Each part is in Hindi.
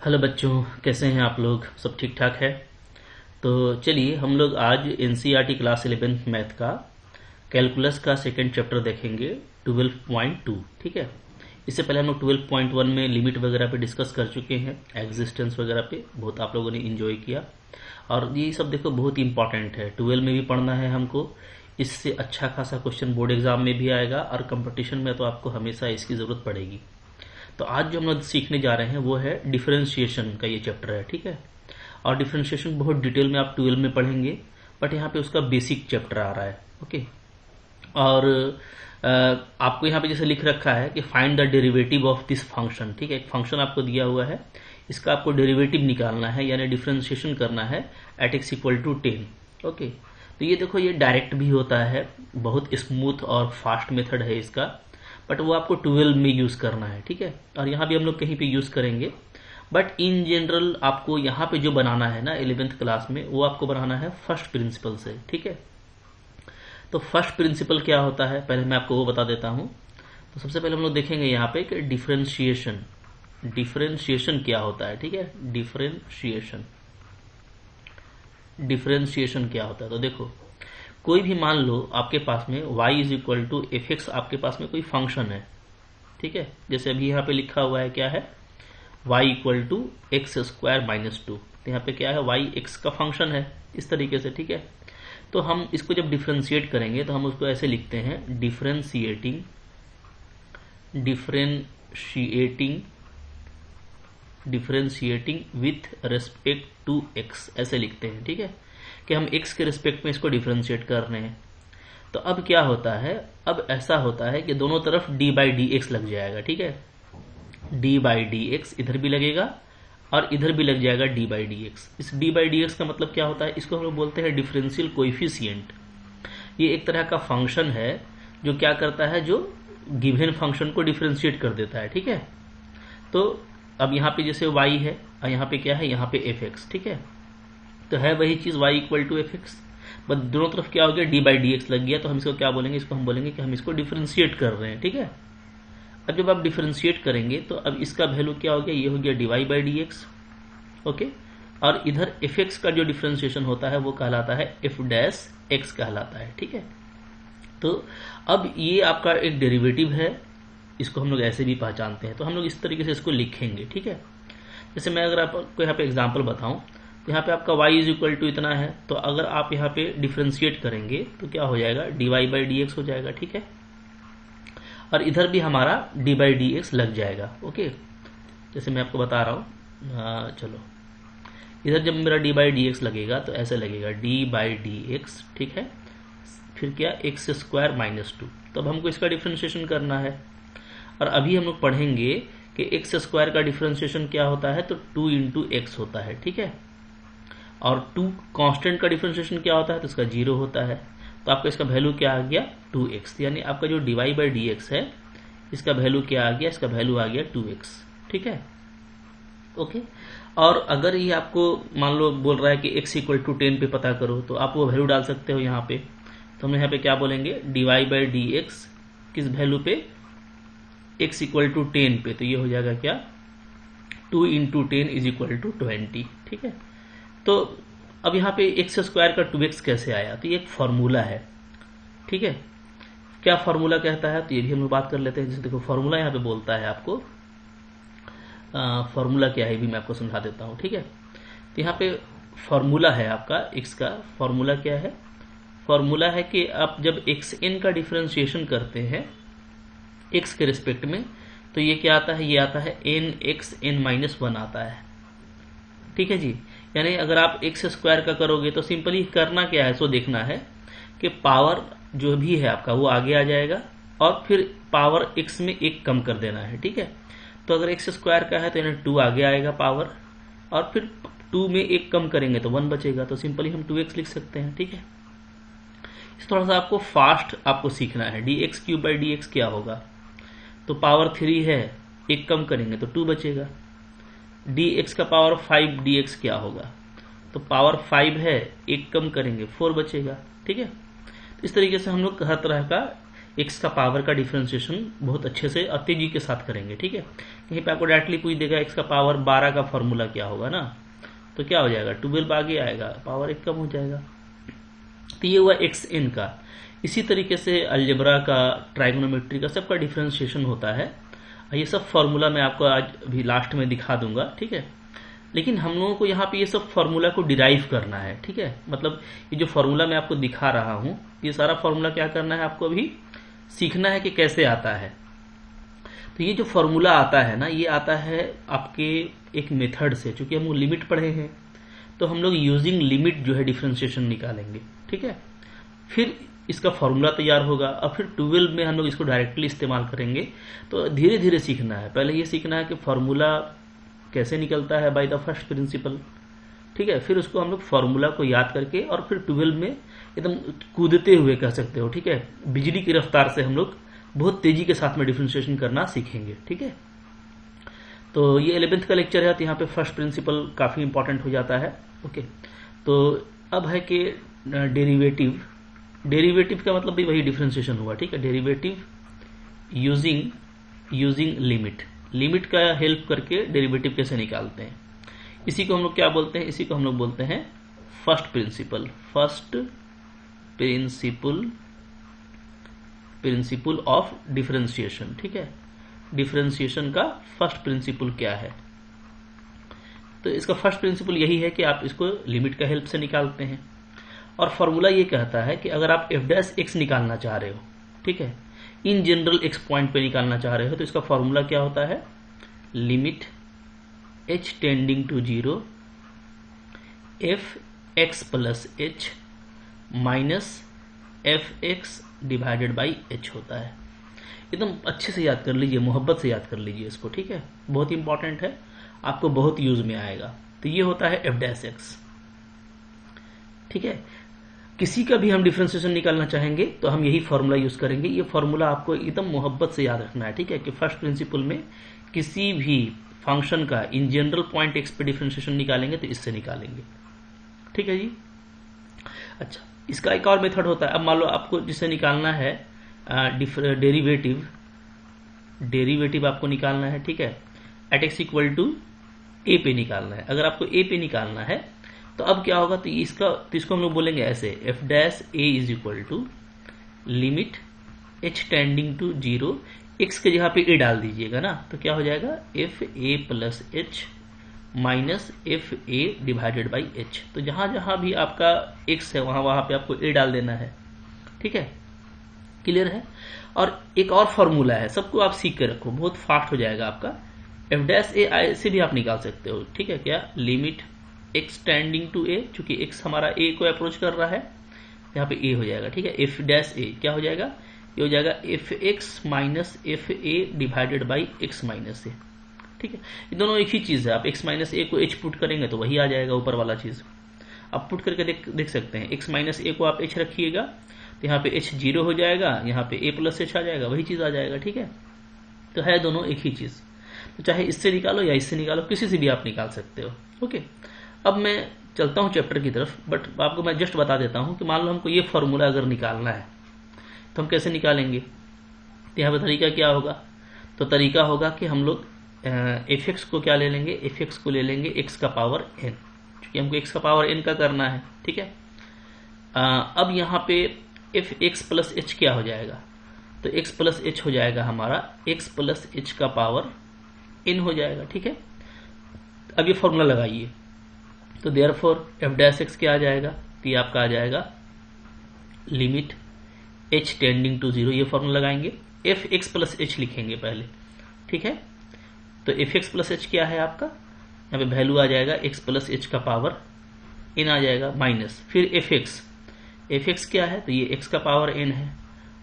हेलो बच्चों, कैसे हैं आप लोग? सब ठीक ठाक है? तो चलिए हम लोग आज एनसीईआरटी क्लास 11th मैथ का कैलकुलस का सेकंड चैप्टर देखेंगे 12.2। ठीक है। इससे पहले हम लोग 12.1 में लिमिट वगैरह पे डिस्कस कर चुके हैं, एग्जिस्टेंस वगैरह पे बहुत आप लोगों ने इंजॉय किया। और ये सब देखो बहुत इंपॉर्टेंट है, 12 में भी पढ़ना है हमको। इससे अच्छा खासा क्वेश्चन बोर्ड एग्जाम में भी आएगा और कंपटीशन में तो आपको हमेशा इसकी ज़रूरत पड़ेगी। तो आज जो हम लोग सीखने जा रहे हैं वो है डिफरेंशिएशन का ये चैप्टर है। ठीक है। और डिफरेंशिएशन बहुत डिटेल में आप 12 में पढ़ेंगे, बट यहाँ पे उसका बेसिक चैप्टर आ रहा है। ओके। और आपको यहाँ पे जैसे लिख रखा है कि find the derivative of this function. ठीक है। एक फंक्शन आपको दिया हुआ है, इसका आपको डेरिवेटिव निकालना है यानी डिफरेंशिएशन करना है at x equal to 10। Okay. तो ये देखो, ये डायरेक्ट भी होता है, बहुत स्मूथ और फास्ट मेथड है इसका, बट वो आपको 12 में यूज करना है। ठीक है। और यहाँ भी हम लोग कहीं पे यूज करेंगे, बट इन जनरल आपको यहाँ पे जो बनाना है ना 11th क्लास में, वो आपको बनाना है फर्स्ट प्रिंसिपल से। ठीक है। तो फर्स्ट प्रिंसिपल क्या होता है पहले मैं आपको वो बता देता हूँ। तो सबसे पहले हम लोग देखेंगे यहाँ पे कि डिफरेंशिएशन क्या होता है। ठीक है। डिफरेंशिएशन क्या होता है, तो देखो कोई भी मान लो आपके पास में y is equal to f x, आपके पास में कोई फंक्शन है। ठीक है। जैसे अभी यहाँ पे लिखा हुआ है क्या है, y equal to x square minus 2। तो यहाँ पे क्या है, y x का फंक्शन है इस तरीके से। ठीक है। तो हम इसको जब डिफ्रेंशिएट करेंगे तो हम उसको ऐसे लिखते हैं, differentiating with respect to x, ऐसे लिखते हैं। ठीक है। कि हम x के रिस्पेक्ट में इसको डिफरेंशिएट कर रहे हैं। तो अब क्या होता है, अब ऐसा होता है कि दोनों तरफ डी बाई डी एक्स लग जाएगा। ठीक है। डी बाई डी एक्स इधर भी लगेगा और इधर भी लग जाएगा डी बाई डी एक्स। इस डी बाई डी एक्स का मतलब क्या होता है, इसको हम लोग बोलते हैं डिफरेंशियल कोएफिशिएंट। ये एक तरह का फंक्शन है जो क्या करता है, जो गिवन फंक्शन को डिफरेंशिएट कर देता है। ठीक है। तो अब यहाँ पे जैसे y है और यहाँ पे क्या है, यहाँ पे एफ एक्स। ठीक है। तो है वही चीज y equal to f x, but दोनों तरफ क्या हो गया, डी बाई डी एक्स लग गया। तो हम इसको क्या बोलेंगे, इसको हम बोलेंगे कि हम इसको डिफरेंशिएट कर रहे हैं। ठीक है। अब जब आप डिफरेंशिएट करेंगे तो अब इसका वैल्यू क्या हो गया, ये हो गया d y by d x. Okay. और इधर एफ एक्स का जो डिफरेंशिएशन होता है वो कहलाता है एफ डैश एक्स कहलाता है। ठीक है। तो अब ये आपका एक डेरिवेटिव है, इसको हम लोग ऐसे भी पहचानते हैं। तो हम लोग इस तरीके से इसको लिखेंगे। ठीक है। जैसे मैं अगर आपको यहाँ पे एग्जाम्पल बताऊं, तो यहाँ पे आपका y इज इक्वल टू इतना है, तो अगर आप यहाँ पे डिफरेंशिएट करेंगे तो क्या हो जाएगा, d y by d x हो जाएगा। ठीक है। और इधर भी हमारा डी बाई डी एक्स लग जाएगा। ओके। जैसे मैं आपको बता रहा हूँ, चलो इधर जब मेरा डी बाई डी एक्स लगेगा तो ऐसे लगेगा डी बाई डी एक्स। ठीक है। फिर क्या, एक्स स्क्वायर माइनस 2। तब हमको इसका डिफरेंशिएशन करना है। और अभी हम लोग पढ़ेंगे कि एक्स स्क्वायर का डिफरेंशिएशन क्या होता है, तो 2 इंटू एक्स होता है। ठीक है। और 2 कांस्टेंट का डिफरेंशिएशन क्या होता है, तो इसका 0 होता है। तो आपका इसका वैल्यू क्या आ गया, 2x। यानी आपका जो d y by d x है, इसका वैल्यू क्या आ गया, इसका वैल्यू आ गया 2x। ठीक है। ओके। और अगर ये आपको मान लो बोल रहा है कि x इक्वल टू 10 पे पता करो, तो आप वो वैल्यू डाल सकते हो यहाँ पे। तो हम यहाँ पे क्या बोलेंगे, d y by d x किस वैल्यू पे, x इक्वल टू 10 पे। तो ये हो जाएगा क्या, 2 इंटू 10 इज इक्वल टू 20। ठीक है। तो अब यहाँ पे एक्स स्क्वायर का 2x कैसे आया, तो ये एक फॉर्मूला है। ठीक है। क्या फॉर्मूला कहता है, तो ये भी हम लोग बात कर लेते हैं। जैसे देखो फॉर्मूला यहाँ पे बोलता है आपको, फॉर्मूला क्या है भी मैं आपको समझा देता हूँ। ठीक है। तो यहाँ पे फॉर्मूला है आपका x का, फॉर्मूला क्या है, फॉर्मूला है कि आप जब xn का डिफरेंशिएशन करते हैं x के रिस्पेक्ट में, तो ये क्या आता है, ये आता है nxn-1 आता है। ठीक है जी। यानी अगर आप एक्स स्क्वायर का करोगे तो सिंपली करना क्या है, सो देखना है कि पावर जो भी है आपका वो आगे आ जाएगा और फिर पावर x में 1 कम कर देना है। ठीक है। तो अगर एक्स स्क्वायर का है तो यानी 2 आगे आएगा पावर, और फिर 2 में 1 कम करेंगे तो 1 बचेगा। तो सिंपली हम 2x लिख सकते हैं। ठीक है। इस थोड़ा सा आपको फास्ट आपको सीखना है। D x cube by d x क्या होगा, तो पावर 3 है, 1 कम करेंगे तो 2 बचेगा। dx का पावर 5 dx क्या होगा, तो पावर 5 है, 1 कम करेंगे 4 बचेगा। ठीक है। इस तरीके से हम लोग हर तरह का एक्स का पावर का डिफ्रेंशिएशन बहुत अच्छे से और तेजी के साथ करेंगे, ठीक है। कहीं पे आपको डायरेक्टली पूछ देगा एक्स का पावर 12 का फॉर्मूला क्या होगा ना, तो क्या हो जाएगा 12 आगे आएगा, पावर 1 कम हो जाएगा। तो ये हुआ एक्स एन का। इसी तरीके से अलजेब्रा का, ट्राइगोनोमेट्री का, सबका डिफ्रेंशिएशन होता है। ये सब फॉर्मूला मैं आपको आज अभी लास्ट में दिखा दूंगा, ठीक है। लेकिन हम लोगों को यहाँ पे ये सब फॉर्मूला को डिराइव करना है, ठीक है। मतलब ये जो फॉर्मूला मैं आपको दिखा रहा हूँ, ये सारा फॉर्मूला क्या करना है, आपको अभी सीखना है कि कैसे आता है। तो ये जो फॉर्मूला आता है ना, ये आता है आपके एक मेथड से। चूंकि हम लिमिट पढ़े हैं तो हम लोग यूजिंग लिमिट जो है डिफ्रेंशिएशन निकालेंगे, ठीक है। फिर इसका फॉर्मूला तैयार होगा और फिर 12 में हम लोग इसको डायरेक्टली इस्तेमाल करेंगे। तो धीरे धीरे सीखना है। पहले ये सीखना है कि फॉर्मूला कैसे निकलता है बाय द फर्स्ट प्रिंसिपल, ठीक है। फिर उसको हम लोग फॉर्मूला को याद करके और फिर 12 में एकदम कूदते हुए कह सकते हो, ठीक है, बिजली की रफ्तार से हम लोग बहुत तेजी के साथ में डिफ्रेंशिएशन करना सीखेंगे, ठीक है। तो ये 11th का लेक्चर है, तो यहाँ पे फर्स्ट प्रिंसिपल काफी इंपॉर्टेंट हो जाता है, ओके। तो अब है कि डेरिवेटिव। डेरिवेटिव का मतलब भी वही डिफ्रेंशिएशन हुआ, ठीक है। Derivative using limit. लिमिट का हेल्प करके डेरिवेटिव कैसे निकालते हैं, इसी को हम लोग क्या बोलते हैं, इसी को हम लोग बोलते हैं first principle. First principle of differentiation, ठीक है। डिफरेंशिएशन का फर्स्ट प्रिंसिपल क्या है, तो इसका फर्स्ट प्रिंसिपल यही है कि आप इसको लिमिट का हेल्प से निकालते हैं। और फॉर्मूला ये कहता है कि अगर आप एफ डैश एक्स निकालना चाह रहे हो, ठीक है, इन जनरल एक्स पॉइंट पे निकालना चाह रहे हो, तो इसका फॉर्मूला क्या होता है, limit h tending to 0 f x plus H minus f x divided by h होता है। एकदम अच्छे से याद कर लीजिए, मोहब्बत से याद कर लीजिए इसको, ठीक है। बहुत इंपॉर्टेंट है, आपको बहुत यूज में आएगा। तो ये होता है एफ डैश एक्स, ठीक है। किसी का भी हम डिफरेंशिएशन निकालना चाहेंगे तो हम यही फॉर्मूला यूज करेंगे। ये फॉर्मूला आपको एकदम मोहब्बत से याद रखना है, ठीक है, कि फर्स्ट प्रिंसिपल में किसी भी फंक्शन का इन जनरल पॉइंट एक्स पे डिफरेंशिएशन निकालेंगे तो इससे निकालेंगे, ठीक है जी। अच्छा, इसका एक और मेथड होता है। अब मान लो आपको जिससे निकालना है डेरिवेटिव आपको निकालना है, ठीक है, एट एक्स इक्वल टू ए पे निकालना है। अगर आपको ए पे निकालना है तो अब क्या होगा, तो इसको हम लोग बोलेंगे ऐसे, f dash a is equal to limit H tending to 0, x के जगह पे ए डाल दीजिएगा ना, तो क्या हो जाएगा, F A plus H minus F A divided by H. तो जहां जहां भी आपका एक्स है वहां पे आपको ए डाल देना है, ठीक है, क्लियर है। और एक और फॉर्मूला है, सबको आप सीख के रखो, बहुत फास्ट हो जाएगा आपका। एफ डैश ए से भी आप निकाल सकते हो, ठीक है, क्या, लिमिट एक्स टेंडिंग टू ए, चूंकि एक्स हमारा ए को अप्रोच कर रहा है, यहाँ पे ए हो जाएगा, ठीक है। एफ डैश ए क्या हो जाएगा, ये हो जाएगा F X minus F A divided by X minus A, ठीक है। ये दोनों एक ही चीज है। आप एक्स माइनस ए को एच पुट करेंगे तो वही आ जाएगा ऊपर वाला चीज। आप पुट करके देख सकते हैं, एक्स माइनस ए को आप एच रखिएगा तो यहाँ पे एच 0 हो जाएगा, यहाँ पे ए प्लस एच आ जाएगा, वही चीज आ जाएगा, ठीक है। तो है दोनों एक ही चीज। तो चाहे इससे निकालो या इससे निकालो, किसी से भी आप निकाल सकते हो, ओके। अब मैं चलता हूं चैप्टर की तरफ, बट आपको मैं जस्ट बता देता हूं कि मान लो हमको ये फॉर्मूला अगर निकालना है तो हम कैसे निकालेंगे। तो यहाँ पे तरीका क्या होगा, तो तरीका होगा कि हम लोग एफ एक्स को क्या ले लेंगे, एफ एक्स को ले लेंगे एक्स का पावर एन, क्योंकि हमको एक्स का पावर एन का करना है, ठीक है। अब यहाँ पे एफ एक्स प्लस एच क्या हो जाएगा, तो एक्स प्लस एच हो जाएगा हमारा एक्स प्लस एच का पावर एन हो जाएगा, ठीक है। अब ये फॉर्मूला लगाइए, तो देयरफॉर एफ डैश एक्स क्या आ जाएगा, तो ये आपका आ जाएगा लिमिट एच टेंडिंग टू 0, ये फॉर्मूला लगाएंगे, एफ एक्स प्लस एच लिखेंगे पहले, ठीक है। तो एफ एक्स प्लस एच क्या है आपका, यहाँ पे वैल्यू आ जाएगा एक्स प्लस एच का पावर एन आ जाएगा, माइनस फिर एफ एक्स क्या है, तो ये एक्स का पावर एन है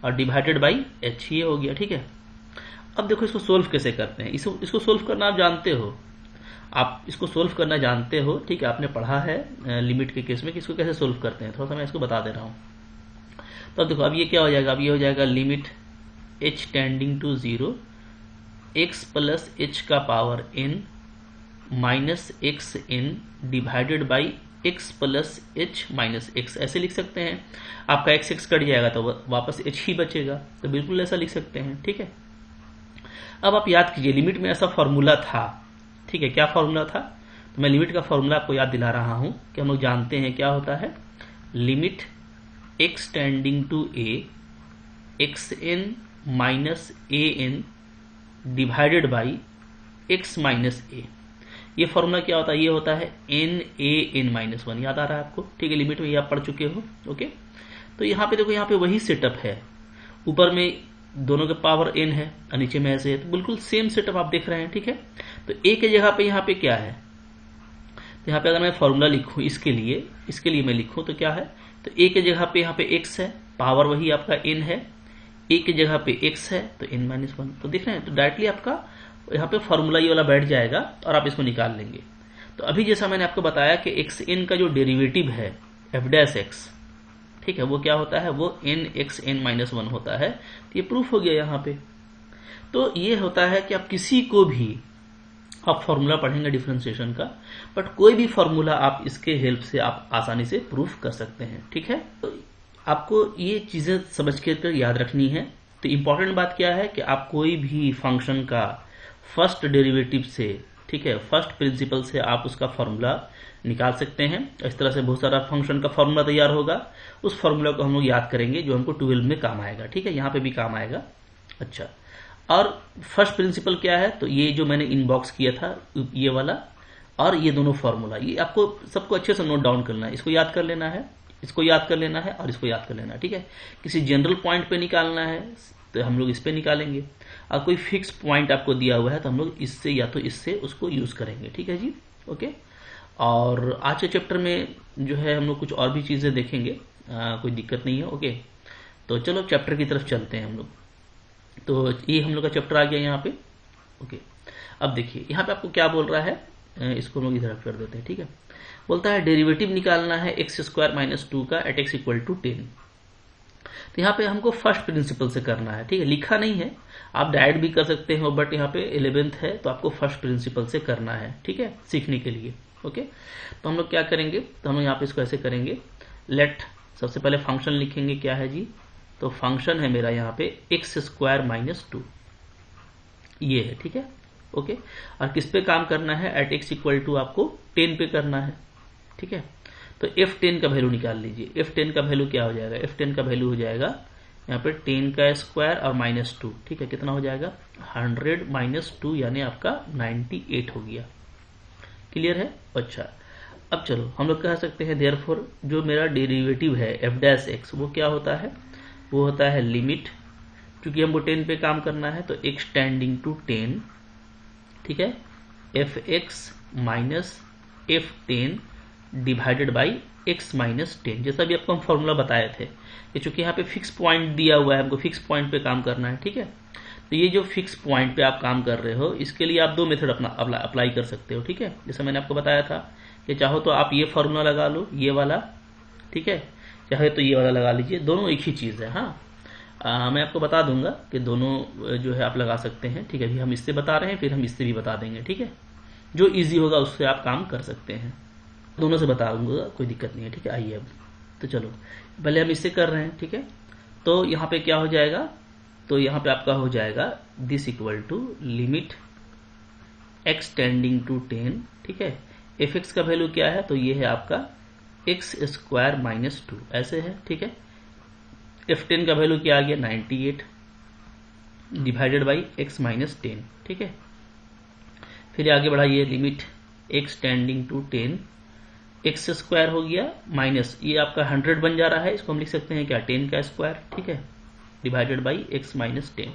और डिवाइडेड बाई एच, ये हो गया, ठीक है। अब देखो इसको सोल्व कैसे करते हैं। इसको सोल्व करना आप जानते हो, आप इसको सोल्व करना जानते हो, ठीक है, आपने पढ़ा है लिमिट के केस में कि इसको कैसे सोल्व करते हैं। थोड़ा सा मैं इसको बता दे रहा हूं। तो अब देखो, अब ये क्या हो जाएगा, अब ये हो जाएगा limit H tending to 0 x plus H का power N minus X N divided by x plus H minus X, ऐसे लिख सकते हैं। आपका x x कट जाएगा तो वापस h ही बचेगा, तो बिल्कुल ऐसा लिख सकते हैं, ठीक है। अब आप याद कीजिए लिमिट में ऐसा फॉर्मूला था, ठीक है। क्या फॉर्मूला था? तो मैं लिमिट का फॉर्मूला आपको याद दिला रहा हूं कि हम लोग जानते हैं क्या होता है। Limit x tending to a xn minus an divided by x minus a। ये फॉर्मूला क्या होता है? ये होता है n माइनस 1। याद आ रहा है आपको? ठीक है, लिमिट में ये आप पढ़ चुके हो। ओके, तो यहाँ पे देखो, यहाँ पे वही सेटअप है। ऊपर में दोनों के पावर n है और नीचे में ऐसे है, तो बिल्कुल सेम सेटअप आप देख रहे हैं, ठीक है। तो a के जगह पे यहाँ पे क्या है? तो यहाँ पे अगर मैं फॉर्मूला लिखूं इसके लिए मैं लिखूं तो क्या है? तो a के जगह पे यहाँ पे x है, पावर वही आपका n है। a के जगह पे x है तो n माइनस 1। तो देख रहे हैं, तो डायरेक्टली आपका यहाँ पे फॉर्मूला ये वाला बैठ जाएगा और आप इसको निकाल लेंगे। तो अभी जैसा मैंने आपको बताया कि एक्स एन का जो डेरिवेटिव है एफ डैश एक्स, ठीक है, वो क्या होता है? वो एन एक्स एन माइनस 1 होता है। तो ये प्रूफ हो गया यहाँ पे। तो ये होता है कि आप किसी को भी आप फॉर्मूला पढ़ेंगे डिफरेंशिएशन का, बट कोई भी फॉर्मूला आप इसके हेल्प से आप आसानी से प्रूफ कर सकते हैं, ठीक है। तो आपको ये चीजें समझ कर याद रखनी है। तो इंपॉर्टेंट बात क्या है कि आप कोई भी फंक्शन का फर्स्ट डेरिवेटिव से, ठीक है, फर्स्ट प्रिंसिपल से आप उसका फॉर्मूला निकाल सकते हैं। इस तरह से बहुत सारा फंक्शन का फॉर्मूला तैयार होगा। उस फॉर्मूला को हम लोग याद करेंगे जो हमको 12 में काम आएगा, ठीक है, यहाँ पे भी काम आएगा। अच्छा, और फर्स्ट प्रिंसिपल क्या है? तो ये जो मैंने इनबॉक्स किया था ये वाला और ये दोनों फॉर्मूला, ये आपको सबको अच्छे से नोट डाउन करना है। इसको याद कर लेना है, इसको याद कर लेना है और इसको याद कर लेना है, ठीक है। किसी जनरल पॉइंट पे निकालना है तो हम लोग इस पे निकालेंगे, और कोई फिक्स पॉइंट आपको दिया हुआ है तो हम लोग इससे या तो इससे उसको यूज करेंगे, ठीक है जी। ओके, और आज के चैप्टर में जो है हम लोग कुछ और भी चीजें देखेंगे, कोई दिक्कत नहीं है। ओके, तो चलो चैप्टर की तरफ चलते हैं हम लोग। तो ये हम लोग का चैप्टर आ गया यहाँ पे। ओके, अब देखिए यहाँ पे आपको क्या बोल रहा है, इसको हम लोग इधर कर देते हैं, ठीक है। बोलता है डेरिवेटिव निकालना है एक्स स्क्वायर माइनस 2 का एट एक्स इक्वल टू 10। तो यहाँ पे हमको फर्स्ट प्रिंसिपल से करना है, ठीक है। लिखा नहीं है, आप डायरेक्ट भी कर सकते हो, बट यहाँ पे 11th है तो आपको फर्स्ट प्रिंसिपल से करना है, ठीक है, सीखने के लिए। ओके, तो हम लोग क्या करेंगे? तो हम लोग यहाँ पे इसको ऐसे करेंगे। लेट, सबसे पहले फंक्शन लिखेंगे, क्या है जी? तो फंक्शन है मेरा यहाँ पे एक्स स्क्वायर माइनस 2, ये है, ठीक है। ओके, और किस पे काम करना है? एट एक्स इक्वल टू आपको 10 पे करना है, ठीक है। तो f10 का वैल्यू निकाल लीजिए। f10 का वैल्यू क्या हो जाएगा? f10 का वैल्यू हो जाएगा यहाँ पे 10 का स्क्वायर और माइनस 2, ठीक है। कितना हो जाएगा? 100 माइनस 2 यानी आपका 98 हो गया। क्लियर है? अच्छा, अब चलो हम लोग कह सकते हैं देयरफॉर जो मेरा डेरिवेटिव है f डैश एक्स वो क्या होता है? वो होता है लिमिट, क्योंकि हमको 10 पे काम करना है तो x टेंडिंग टू 10, ठीक है, f(x) minus f10 divided by x minus 10। जैसा भी आपको हम फॉर्मूला बताए थे कि चूंकि यहाँ पे फिक्स पॉइंट दिया हुआ है, हमको फिक्स पॉइंट पे काम करना है, ठीक है। तो ये जो फिक्स पॉइंट पे आप काम कर रहे हो, इसके लिए आप दो मेथड अपना अप्लाई कर सकते हो, ठीक है। जैसे मैंने आपको बताया था कि चाहो तो आप ये फॉर्मूला लगा लो, ये वाला, ठीक है, चाहे तो ये वाला लगा लीजिए, दोनों एक ही चीज़ है। हाँ, मैं आपको बता दूंगा कि दोनों जो है आप लगा सकते हैं, ठीक है। अभी हम इससे बता रहे हैं, फिर हम इससे भी बता देंगे, ठीक है। जो ईजी होगा उससे आप काम कर सकते हैं, दोनों से बताऊंगा, कोई दिक्कत नहीं है, ठीक है। आइए अब, तो चलो पहले हम इससे कर रहे हैं, ठीक है। तो यहाँ पे क्या हो जाएगा? तो यहाँ पे आपका हो जाएगा this equal to limit x tending to 10, ठीक है। f(x) का वैल्यू क्या है? तो ये है आपका एक्स स्क्वायर माइनस 2, ऐसे है, ठीक है। f10 का वैल्यू क्या आ गया? 98 डिवाइडेड बाई x माइनस 10, ठीक है। फिर आगे बढ़ाइए, limit x tending to 10, x square हो गया माइनस ये आपका 100 बन जा रहा है, इसको हम लिख सकते हैं क्या? 10 का स्क्वायर, ठीक है, डिवाइडेड बाई x माइनस 10।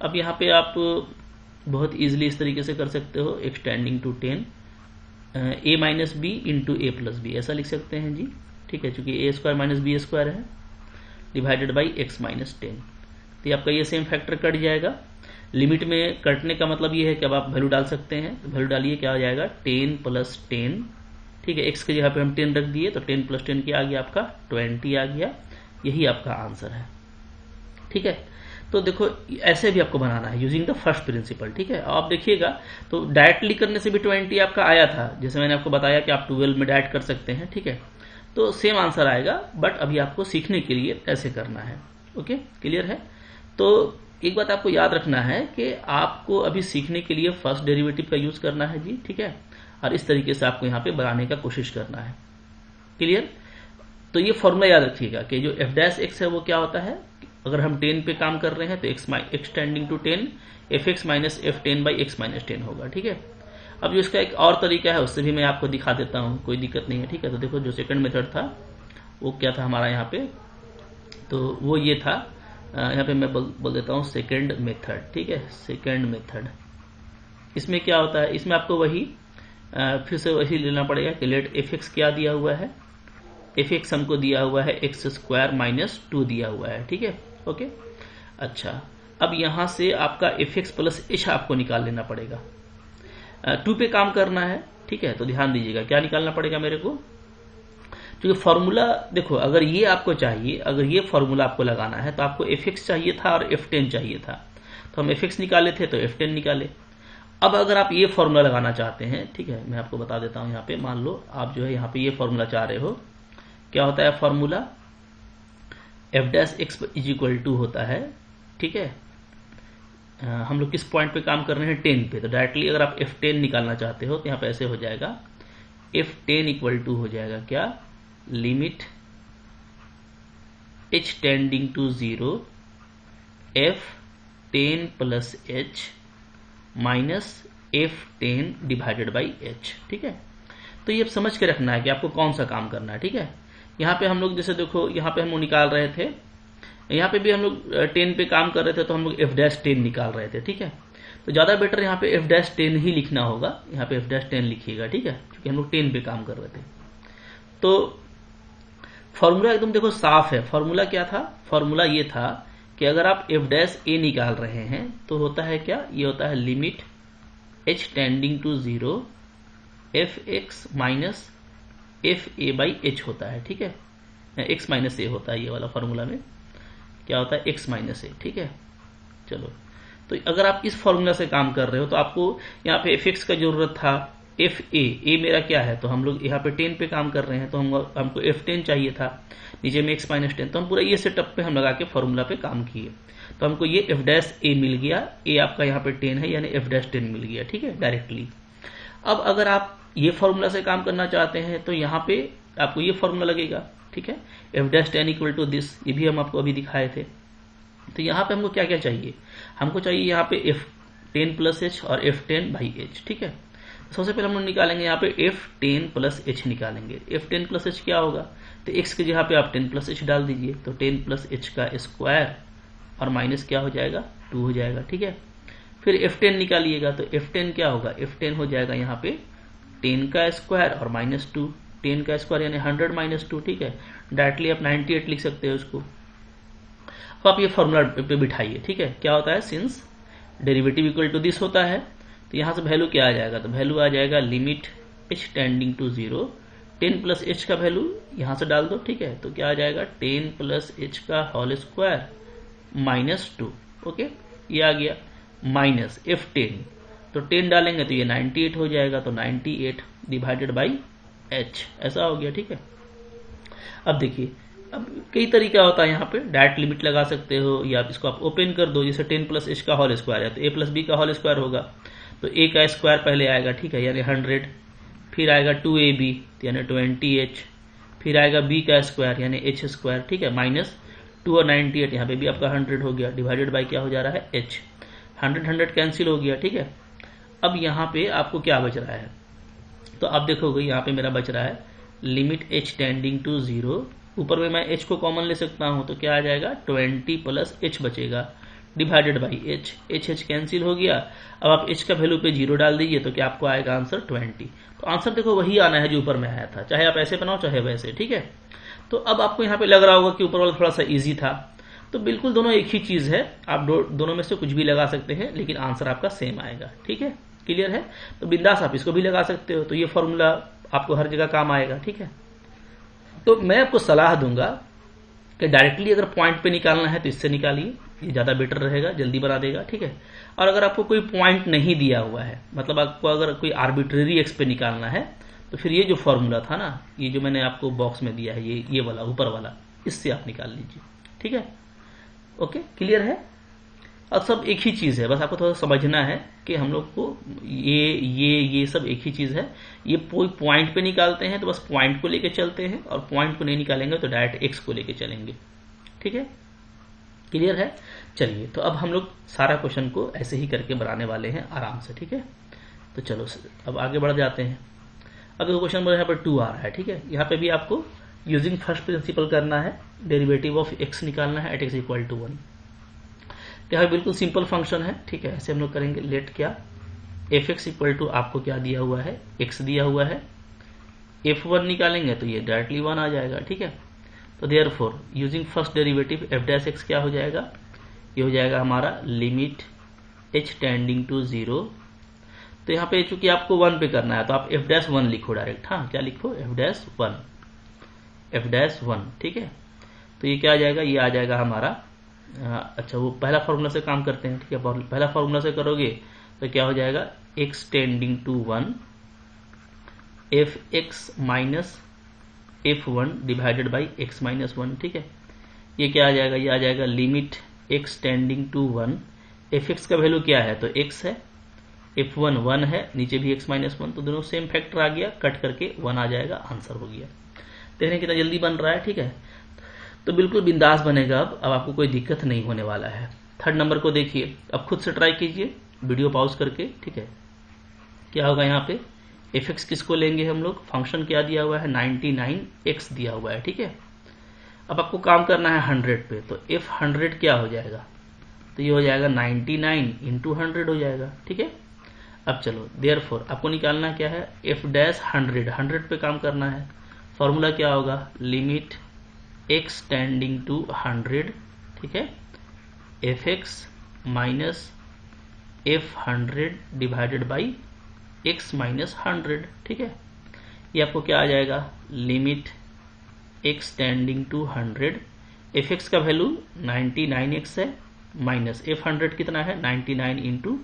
अब यहाँ पे आप बहुत इजीली इस तरीके से कर सकते हो, x tending to 10 a minus b into a plus b, ऐसा लिख सकते हैं जी, ठीक है, क्योंकि a square minus b square है, डिवाइडेड बाई x माइनस 10। तो आपका ये सेम फैक्टर कट जाएगा। लिमिट में कटने का मतलब ये है कि अब आप वैल्यू डाल सकते हैं, तो वैल्यू डालिए, क्या हो जाएगा? 10 प्लस 10, ठीक है। x के जगह पे हम 10 रख दिए तो 10 प्लस 10 क्या आ गया? आपका 20 आ गया। यही आपका आंसर है, ठीक है। तो देखो ऐसे भी आपको बनाना है यूजिंग द फर्स्ट प्रिंसिपल, ठीक है। आप देखिएगा तो डायरेक्टली करने से भी 20 आपका आया था, जैसे मैंने आपको बताया कि आप 12 में डायरेक्ट कर सकते हैं, ठीक है। तो सेम आंसर आएगा, बट अभी आपको सीखने के लिए ऐसे करना है। ओके, क्लियर है। तो एक बात आपको याद रखना है कि आपको अभी सीखने के लिए फर्स्ट डेरिवेटिव का यूज करना है जी, ठीक है, और इस तरीके से आपको यहाँ पे बनाने का कोशिश करना है। क्लियर। तो ये फॉर्मूला याद रखिएगा कि जो f डैश x है वो क्या होता है, अगर हम 10 पे काम कर रहे हैं तो x tending to 10 fx minus f 10 by x minus 10 होगा, ठीक है। अब जो इसका एक और तरीका है उससे भी मैं आपको दिखा देता हूँ, कोई दिक्कत नहीं है, ठीक है। तो देखो जो सेकंड मेथड था वो क्या था हमारा यहाँ पे, तो वो ये था, यहाँ पे मैं बोल देता हूँ सेकंड मेथड, ठीक है। सेकंड मेथड इसमें क्या होता है, इसमें आपको वही फिर से वही लेना पड़ेगा कि लेट fx क्या दिया हुआ है, fx हमको दिया हुआ है x स्क्वायर माइनस 2 दिया हुआ है, ठीक है। ओके, अच्छा अब यहां से आपका fx प्लस h आपको निकाल लेना पड़ेगा, 2 पे काम करना है, ठीक है। तो ध्यान दीजिएगा क्या निकालना पड़ेगा मेरे को, क्योंकि फॉर्मूला देखो अगर ये आपको चाहिए, अगर ये फॉर्मूला आपको लगाना है तो आपको fx चाहिए था और f10 चाहिए था, तो हम fx निकाले थे तो f10 निकाले। अब अगर आप ये फॉर्मूला लगाना चाहते हैं, ठीक है, मैं आपको बता देता हूं। यहाँ पे मान लो आप जो है यहाँ पे ये फॉर्मूला चाह रहे हो, क्या होता है formula, f dash x is equal to होता है, ठीक है। हम लोग किस पॉइंट पे काम कर रहे हैं, 10 पे, तो डायरेक्टली अगर आप f10 निकालना चाहते हो तो यहाँ पे ऐसे हो जाएगा, f10 इक्वल टू हो जाएगा क्या, limit h tending to 0 f10 plus h minus f10 divided by h, ठीक है। तो ये समझ के रखना है कि आपको कौन सा काम करना है, ठीक है। यहाँ पे हम लोग जैसे देखो यहाँ पे हम लोग निकाल रहे थे, यहाँ पे भी हम लोग 10 पे काम कर रहे थे तो हम लोग f डैश 10 निकाल रहे थे, ठीक है। तो ज्यादा बेटर यहाँ पे f डैश 10 ही लिखना होगा, यहाँ पे f डैश 10 लिखिएगा, ठीक है, क्योंकि हम लोग 10 पे काम कर रहे थे। तो फॉर्मूला एकदम देखो साफ है। फॉर्मूला क्या था, फॉर्मूला ये था कि अगर आप f डैश a निकाल रहे हैं तो होता है क्या, ये होता है limit h tending to 0 fx minus fa by h होता है, ठीक है, x माइनस a होता है ये वाला फॉर्मूला में, क्या होता है x माइनस a, ठीक है। चलो, तो अगर आप इस फॉर्मूला से काम कर रहे हो तो आपको यहाँ पे fx का जरूरत था, a मेरा क्या है, तो हम लोग यहाँ पे 10 पे काम कर रहे हैं तो हमको f10 चाहिए था, नीचे में x माइनस 10, तो हम पूरा ये सेटअप पे हम लगा के फॉर्मूला पे काम किए, तो हमको ये f डैश a मिल गया, a आपका यहाँ पे 10 है यानी f डैश 10 मिल गया, ठीक है, डायरेक्टली। अब अगर आप ये फॉर्मूला से काम करना चाहते हैं तो यहाँ पे आपको ये फॉर्मूला लगेगा, ठीक है, f dash 10 equal to this, ये भी हम आपको अभी दिखाए थे। तो यहाँ पे हमको क्या क्या चाहिए, हमको चाहिए यहाँ पे f10 प्लस h और f10 बाई h, ठीक है। सबसे पहले हम लोग निकालेंगे यहाँ पे f10 प्लस h निकालेंगे। f10 प्लस h क्या होगा, तो x के जगह पे आप 10 प्लस h डाल दीजिए, तो 10 प्लस h का स्क्वायर और माइनस क्या हो जाएगा, 2 हो जाएगा, ठीक है। फिर f10 निकालिएगा तो f10 क्या होगा, f10 हो जाएगा यहाँ पे 10 का स्क्वायर और माइनस 2, 10 का स्क्वायर यानी 100 माइनस 2, ठीक है। डायरेक्टली आप 98 लिख सकते हो उसको। अब आप ये फॉर्मूला पे बिठाइए, ठीक है, क्या होता है, since derivative equal to this होता है तो यहाँ से वैल्यू क्या आ जाएगा, तो वैल्यू आ जाएगा limit h tending to 0 10 plus h का वैल्यू यहाँ से डाल दो, ठीक है, तो क्या आ जाएगा 10 प्लस h का होल स्क्वायर माइनस 2, ओके, ये आ गया, माइनस f10, तो 10 डालेंगे तो ये 98 हो जाएगा, तो 98 डिवाइडेड बाई h, ऐसा हो गया, ठीक है। अब देखिए, अब कई तरीका होता है, यहाँ पे डायरेक्ट लिमिट लगा सकते हो या इसको आप ओपन कर दो, जैसे 10 प्लस h का होल स्क्वायर है तो a प्लस b का होल स्क्वायर होगा, तो a का स्क्वायर पहले आएगा, ठीक है, यानी 100, फिर आएगा 2ab यानी 20h, फिर आएगा b का स्क्वायर यानी h स्क्वायर, ठीक है, माइनस 2 और 98, यहाँ पे भी आपका 100 हो गया, डिवाइडेड बाई क्या हो जा रहा है, h, 100 कैंसिल हो गया, ठीक है। अब यहाँ पे आपको क्या बच रहा है, तो आप देखोगे यहाँ पे मेरा बच रहा है लिमिट h टेंडिंग टू 0, ऊपर में मैं h को कॉमन ले सकता हूँ तो क्या आ जाएगा 20 प्लस h बचेगा, डिवाइडेड बाई h कैंसिल हो गया। अब आप h का वैल्यू पे 0 डाल दीजिए तो क्या आपको आएगा आंसर 20। तो आंसर देखो वही आना है जो ऊपर में आया था, चाहे आप ऐसे बनाओ चाहे वैसे, ठीक है। तो अब आपको यहाँ पे लग रहा होगा कि ऊपर वाला थोड़ा सा इजी था, तो बिल्कुल दोनों एक ही चीज है, आप दोनों में से कुछ भी लगा सकते हैं लेकिन आंसर आपका सेम आएगा, ठीक है, क्लियर है। तो बिंदास आप इसको भी लगा सकते हो, तो ये फॉर्मूला आपको हर जगह काम आएगा, ठीक है। तो मैं आपको सलाह दूंगा कि डायरेक्टली अगर पॉइंट पे निकालना है तो इससे निकालिए, ये ज़्यादा बेटर रहेगा, जल्दी बना देगा, ठीक है। और अगर आपको कोई पॉइंट नहीं दिया हुआ है, मतलब आपको अगर कोई आर्बिट्रेरी एक्स पे निकालना है, तो फिर ये जो फॉर्मूला था ना, ये जो मैंने आपको बॉक्स में दिया है, ये वाला ऊपर वाला, इससे आप निकाल लीजिए, ठीक है। ओके, क्लियर है। अब सब एक ही चीज़ है, बस आपको थोड़ा समझना है कि हम लोग को ये सब एक ही चीज़ है। ये कोई पॉइंट पे निकालते हैं तो बस पॉइंट को लेके चलते हैं, और पॉइंट को नहीं निकालेंगे तो डायरेक्ट एक्स को लेके चलेंगे, ठीक है। क्लियर है। चलिए, तो अब हम लोग सारा क्वेश्चन को ऐसे ही करके बनाने वाले हैं आराम से, ठीक है। तो चलो अब आगे बढ़ जाते हैं। अगर क्वेश्चन नंबर यहाँ पर 2 आ रहा है, ठीक है, यहाँ पे भी आपको यूजिंग फर्स्ट प्रिंसिपल करना है, डेरिवेटिव ऑफ एक्स निकालना है एट एक्स इक्वल टू 1। यहाँ पे बिल्कुल सिंपल फंक्शन है, ठीक है। ऐसे हम लोग करेंगे, लेट क्या एफ एक्स इक्वल टू आपको क्या दिया हुआ है, एक्स दिया हुआ है, f1 निकालेंगे तो ये डायरेक्टली 1 आ जाएगा, ठीक है। तो therefore using first derivative F dash x क्या हो जाएगा, ये हो जाएगा हमारा लिमिट h टेंडिंग टू 0। तो यहाँ पे चूंकि आपको 1 पे करना है तो आप f'1 लिखो डायरेक्ट, हाँ क्या लिखो, f'1, ठीक है। तो ये क्या आ जाएगा, ये आ जाएगा हमारा अच्छा वो पहला फार्मूला से काम करते हैं, ठीक है। पहला फार्मूला से करोगे तो क्या हो जाएगा, x tending to 1 f(x minus f1 divided by x minus 1, ठीक है। ये क्या आ जाएगा, ये आ जाएगा limit x tending to 1, f(x) का वैल्यू क्या है, तो x है, f1 1 है, नीचे भी x माइनस 1, तो दोनों सेम फैक्टर आ गया, कट करके 1 आ जाएगा, आंसर हो गया। देखने कितना जल्दी बन रहा है, ठीक है। तो बिल्कुल बिंदास बनेगा। अब आपको कोई दिक्कत नहीं होने वाला है। थर्ड नंबर को देखिए, अब खुद से ट्राई कीजिए वीडियो पॉज करके, ठीक है। क्या होगा यहाँ पे, f(x) किसको लेंगे हम लोग, फंक्शन क्या दिया हुआ है, 99x दिया हुआ है, ठीक है। अब आपको काम करना है 100 पे, तो f100 क्या हो जाएगा, तो ये हो जाएगा 99 इंटू 100 हो जाएगा, ठीक है। अब चलो, देयरफॉर आपको निकालना क्या है, f'100 पे काम करना है। फॉर्मूला क्या होगा, लिमिट x टेंडिंग टू 100, ठीक है, f(x) minus f100 divided by x minus 100, ठीक है। ये आपको क्या आ जाएगा, limit x tending to 100, f(x) का वैल्यू 99x है, माइनस f100 कितना है, 99 इंटू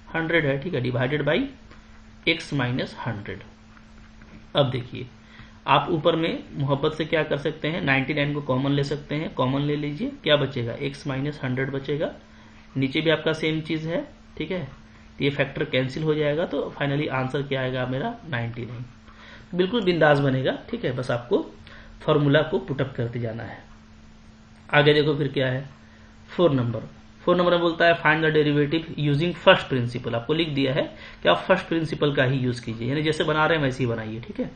100 है, ठीक है, डिवाइडेड बाई x माइनस 100। अब देखिए, आप ऊपर में मोहब्बत से क्या कर सकते हैं, 99 को कॉमन ले सकते हैं, कॉमन ले लीजिए, क्या बचेगा, x माइनस 100 बचेगा, नीचे भी आपका सेम चीज है, ठीक है। तो ये फैक्टर कैंसिल हो जाएगा, तो फाइनली आंसर क्या आएगा मेरा, 99। बिल्कुल बिंदास बनेगा, ठीक है। बस आपको फॉर्मूला को पुटअप करते जाना है। आगे देखो फिर क्या है, 4 नंबर में बोलता है find the derivative using first principle. आपको लिख दिया है कि आप फर्स्ट प्रिंसिपल का ही यूज कीजिए, यानी जैसे बना रहे हैं वैसे ही बनाइए, ठीक है।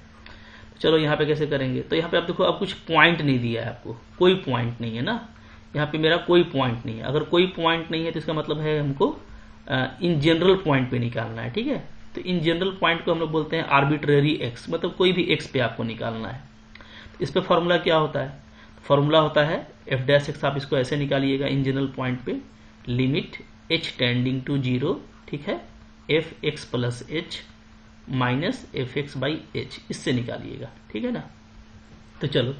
चलो यहाँ पे कैसे करेंगे, तो यहाँ पे आप देखो, अब कुछ पॉइंट नहीं दिया है आपको, कोई पॉइंट नहीं है ना, यहाँ पे मेरा कोई पॉइंट नहीं है। अगर कोई पॉइंट नहीं है तो इसका मतलब है हमको इन जनरल पॉइंट पे निकालना है, ठीक है। तो इन जनरल पॉइंट को हम लोग बोलते हैं आर्बिट्रेरी एक्स, मतलब कोई भी एक्स पे आपको निकालना है। तो इस पे फॉर्मूला क्या होता है, फॉर्मूला होता है f'(x), आप इसको ऐसे निकालिएगा इन जनरल पॉइंट पे, लिमिट h टेंडिंग टू 0, ठीक है, f(x) plus h minus f(x) by h, इससे निकालिएगा, ठीक है ना। तो चलो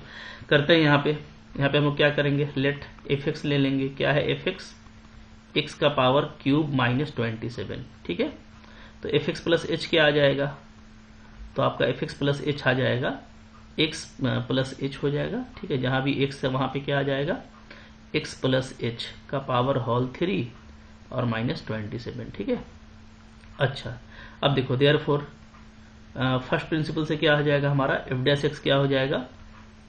करते हैं। यहाँ पे हम लोग क्या करेंगे, लेट f(x) ले लेंगे, क्या है f(x), x का पावर क्यूब माइनस 27, ठीक है। तो f(x) प्लस h क्या आ जाएगा, तो आपका f(x) प्लस h आ जाएगा, x प्लस h हो जाएगा, ठीक है। जहां भी x है वहां पे क्या आ जाएगा, x प्लस h का पावर होल 3 और माइनस 27, ठीक है। अच्छा, अब देखो, देयरफॉर फर्स्ट प्रिंसिपल से क्या हो जाएगा हमारा, f'(x) क्या हो जाएगा,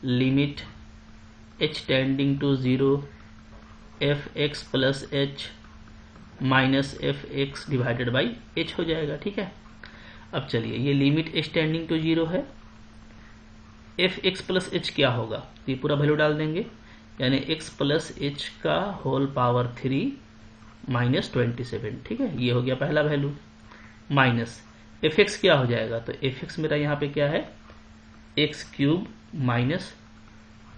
limit h tending to 0 f(x) plus h minus f(x) divided by h हो जाएगा, ठीक है। अब चलिए, ये लिमिट h टेंडिंग टू 0 है, f(x) प्लस h क्या होगा, तो ये पूरा वैल्यू डाल देंगे, यानी x प्लस h का होल पावर 3 माइनस 27, ठीक है। ये हो गया पहला वैल्यू, माइनस f(x) क्या हो जाएगा, तो f(x) मेरा यहाँ पे क्या है, x क्यूब माइनस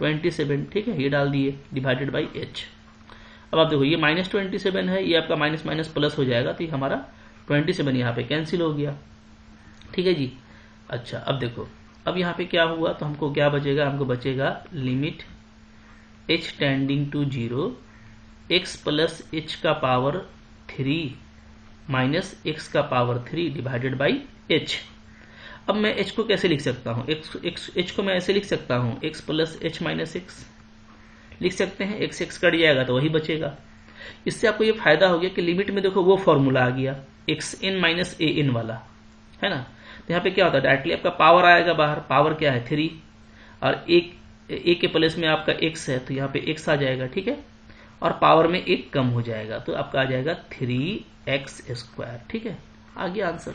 27, ठीक है, ये डाल दिए, डिवाइडेड बाई h। अब आप देखो, ये माइनस 27 है, ये आपका माइनस माइनस प्लस हो जाएगा, तो ये हमारा 27 यहाँ पे कैंसिल हो गया, ठीक है जी। अच्छा, अब देखो, अब यहाँ पे क्या हुआ, तो हमको क्या बचेगा, हमको बचेगा limit h tending to 0 x plus H का पावर 3 माइनस एक्स का पावर 3 डिवाइडेड बाई एच। अब मैं एच को कैसे लिख सकता हूँ? एच को मैं ऐसे लिख सकता हूँ, x plus H minus x लिख सकते हैं। एक्स एक्स कट जाएगा तो वही बचेगा। इससे आपको ये फायदा हो गया कि लिमिट में देखो वो फॉर्मूला आ गया x n minus A N वाला, है ना। तो यहाँ पे क्या होता है, डायरेक्टली आपका पावर आएगा बाहर। पावर क्या है 3, और ए के प्लेस में आपका एक्स है तो यहाँ पे एक्स आ जाएगा, ठीक है। और पावर में एक कम हो जाएगा तो आपका आ जाएगा 3x², ठीक है। आ गया आंसर।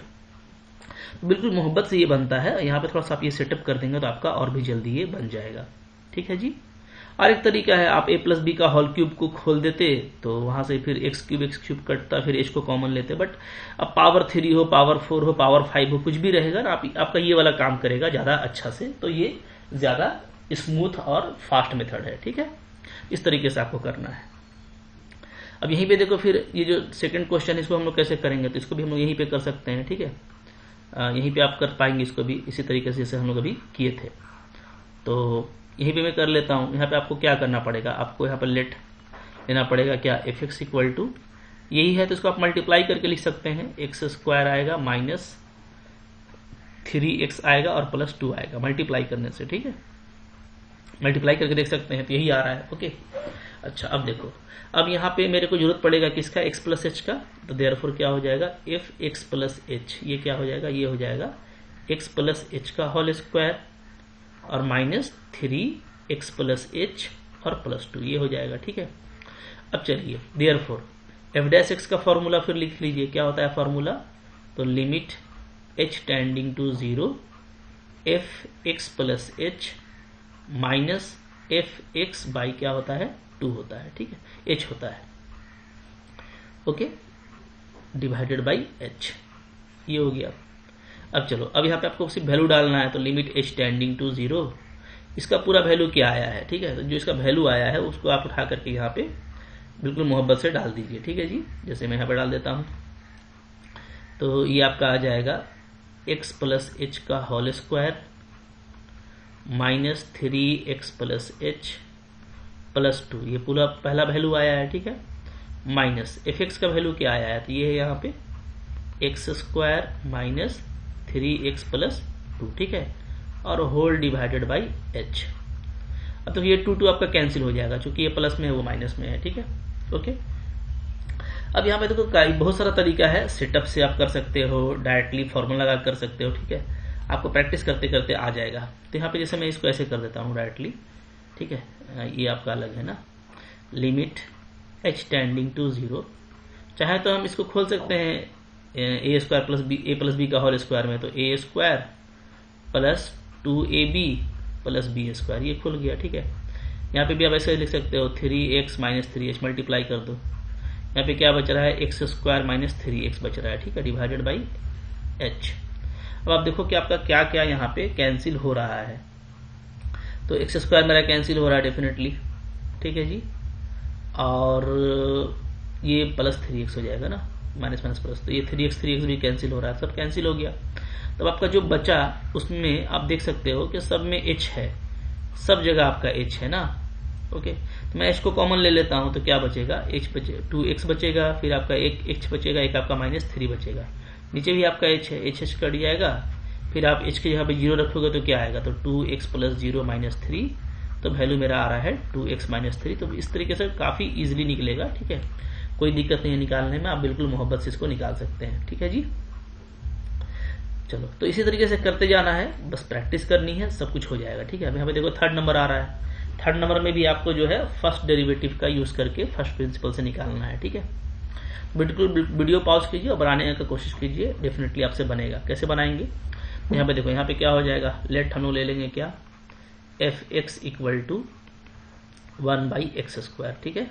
तो बिल्कुल मोहब्बत से ये बनता है। यहाँ पे थोड़ा सा आप ये सेटअप कर देंगे तो आपका और भी जल्दी ये बन जाएगा, ठीक है जी। और एक तरीका है, आप a प्लस बी का होल क्यूब को खोल देते तो वहां से फिर एक्स क्यूब कटता, फिर h को कॉमन लेते। बट अब पावर 3 हो, पावर 4 हो, पावर 5 हो, कुछ भी रहेगा ना, आपका ये वाला काम करेगा ज्यादा अच्छा से। तो ये ज्यादा स्मूथ और फास्ट मेथड है, ठीक है। इस तरीके से आपको करना है। अब यहीं पे देखो, फिर ये जो सेकंड क्वेश्चन इसको हम लोग कैसे करेंगे, तो इसको भी हम लोग यहीं पे कर सकते हैं, ठीक है। यहीं पे आप कर पाएंगे इसको भी इसी तरीके से जैसे हम लोग अभी किए थे। तो यहीं पे मैं कर लेता हूँ। यहाँ पे आपको क्या करना पड़ेगा, आपको यहाँ पर लेट लेना पड़ेगा क्या, एफ एक्स इक्वल टू यही है तो इसको आप मल्टीप्लाई करके लिख सकते हैं। x² आएगा माइनस 3x आएगा और प्लस 2 आएगा मल्टीप्लाई करने से, ठीक है। मल्टीप्लाई करके देख सकते हैं तो यही आ रहा है, ओके। अच्छा अब देखो, अब यहाँ पे मेरे को जरूरत पड़ेगा किसका, x प्लस एच का। तो देयरफॉर क्या हो जाएगा, एफ एक्स प्लस एच, ये क्या हो जाएगा, ये हो जाएगा x प्लस एच का होल स्क्वायर और माइनस 3x प्लस एच और प्लस 2, ये हो जाएगा, ठीक है। अब चलिए, देयरफॉर एफ डैश एक्स का फॉर्मूला फिर लिख लीजिए। क्या होता है फॉर्मूला, तो limit h tending to 0 f x plus H minus f x by क्या होता है 2 होता है, ठीक है, h होता है, ओके, डिवाइडेड बाई h, ये हो गया। अब चलो, अब यहाँ पे आपको सिर्फ वैल्यू डालना है। तो लिमिट h टेंडिंग टू 0, इसका पूरा वैल्यू क्या आया है, ठीक है। तो जो इसका वैल्यू आया है उसको आप उठा करके यहाँ पे बिल्कुल मोहब्बत से डाल दीजिए, ठीक है जी। जैसे मैं यहाँ पे डाल देता हूँ तो ये आपका आ जाएगा x प्लस एच का whole square minus 3x plus h plus 2, ये पूरा पहला वैल्यू आया है, ठीक है। माइनस एफ एक्स का वैल्यू क्या आया है, तो ये है यहाँ पे x² माइनस 3x प्लस 2, ठीक है, और होल डिवाइडेड बाई h। अब तो ये 2 आपका कैंसिल हो जाएगा, चूंकि ये प्लस में है वो माइनस में है, ठीक है, ओके। अब यहाँ पे देखो बहुत सारा तरीका है, सेटअप से आप कर सकते हो, डायरेक्टली फॉर्मूला लगा कर सकते हो, ठीक है। आपको प्रैक्टिस करते करते आ जाएगा। तो यहाँ पे जैसे मैं इसको ऐसे कर देता हूँ डायरेक्टली, ठीक है, ये आपका अलग है ना, लिमिट h टेंडिंग टू 0। चाहे तो हम इसको खोल सकते हैं a² प्लस बी का होल स्क्वायर में, तो a² plus 2ab plus b², ये खुल गया, ठीक है। यहाँ पे भी आप ऐसे लिख सकते हो 3x माइनस 3h मल्टीप्लाई कर दो। यहाँ पे क्या बच रहा है, x² माइनस 3x बच रहा है, ठीक है, डिवाइडेड बाई h। अब आप देखो कि आपका क्या क्या यहाँ पे कैंसिल हो रहा है। तो x² मेरा कैंसिल हो रहा है डेफिनेटली, ठीक है जी, और ये प्लस 3x हो जाएगा ना, माइनस माइनस प्लस, तो ये 3x भी कैंसिल हो रहा है, सब कैंसिल हो गया। तब आपका जो बचा उसमें आप देख सकते हो कि सब में h है, सब जगह आपका h है ना, ओके। तो मैं h को कॉमन ले लेता हूं तो क्या बचेगा, h बचे 2x बचेगा, फिर आपका एक h बचेगा, एक आपका माइनस 3 बचेगा, नीचे भी आपका h है, h कट जाएगा, फिर आप h के जगह पे 0 रखोगे तो क्या आएगा, तो 2x प्लस 0 माइनस 3, तो वैल्यू मेरा आ रहा है 2x माइनस 3। तो इस तरीके से काफी इजीली निकलेगा, ठीक है, कोई दिक्कत नहीं है निकालने में, आप बिल्कुल मोहब्बत से इसको निकाल सकते हैं, ठीक है जी। चलो, तो इसी तरीके से करते जाना है, बस प्रैक्टिस करनी है, सब कुछ हो जाएगा, ठीक है। अभी हमें देखो थर्ड नंबर आ रहा है। थर्ड नंबर में भी आपको जो है फर्स्ट डेरिवेटिव का यूज करके फर्स्ट प्रिंसिपल से निकालना है, ठीक है। बिल्कुल वीडियो पॉज कीजिए और बनाने का कोशिश कीजिए, डेफिनेटली आपसे बनेगा। कैसे बनाएंगे, यहाँ पे देखो, यहाँ पे क्या हो जाएगा, लेट हम लोग ले लेंगे क्या, F x equal to 1/x², ठीक है।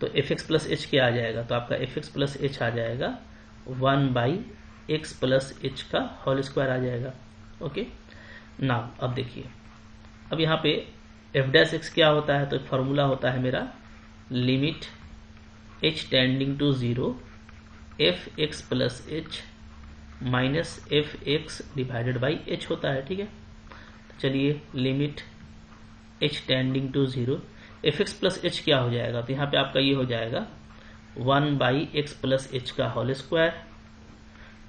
तो एफ एक्स प्लस एच क्या आ जाएगा, तो आपका एफ एक्स प्लस एच आ जाएगा 1/x प्लस एच का होल स्क्वायर आ जाएगा, ओके। नाउ अब देखिए, अब यहाँ पे एफ डैश एक्स क्या होता है, तो एक फॉर्मूला होता है मेरा, limit h tending to 0 f x plus H minus f x divided by h होता है, ठीक है। तो चलिए, limit h tending to 0, f x plus h क्या हो जाएगा, तो यहाँ पे आपका ये हो जाएगा 1/x प्लस एच का whole square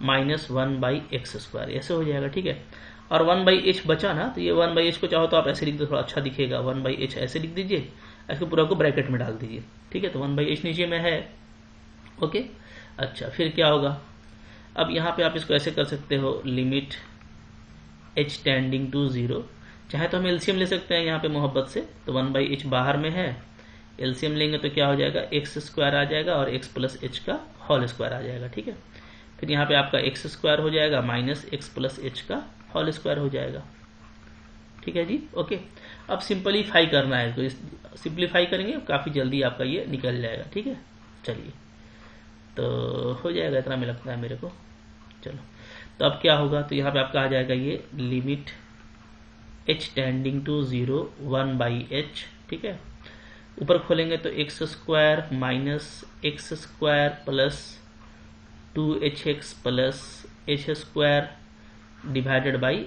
minus 1/x square, ऐसे हो जाएगा। ठीक है, और 1/h बचा ना, तो ये 1/h को चाहो तो आप ऐसे लिख दो, थोड़ा अच्छा दिखेगा। 1/h ऐसे लिख दीजिए, इसको पूरा को ब्रैकेट में डाल दीजिए। ठीक है, तो 1/h नीचे में है। ओके, अच्छा फिर क्या होगा, अब यहाँ पे आप इसको ऐसे कर सकते हो, लिमिट h टेंडिंग टू 0, चाहे तो हम एलसीएम ले सकते हैं यहाँ पे मोहब्बत से, तो 1/h बाहर में है, एलसीएम लेंगे तो क्या हो जाएगा, x स्क्वायर आ जाएगा और x प्लस एच का होल स्क्वायर आ जाएगा। ठीक है, फिर यहाँ पे आपका x स्क्वायर हो जाएगा माइनस x प्लस एच का होल स्क्वायर हो जाएगा। ठीक है जी, ओके। अब सिंपलीफाई करना है, तो सिंपलीफाई करेंगे काफ़ी जल्दी आपका ये निकल जाएगा। ठीक है, चलिए तो हो जाएगा, इतना में लगता है मेरे को। चलो, तो अब क्या होगा, तो यहाँ पे आपका आ जाएगा ये limit h tending to 0 1/h। ठीक है, ऊपर खोलेंगे तो x square minus x square plus 2hx plus h square divided by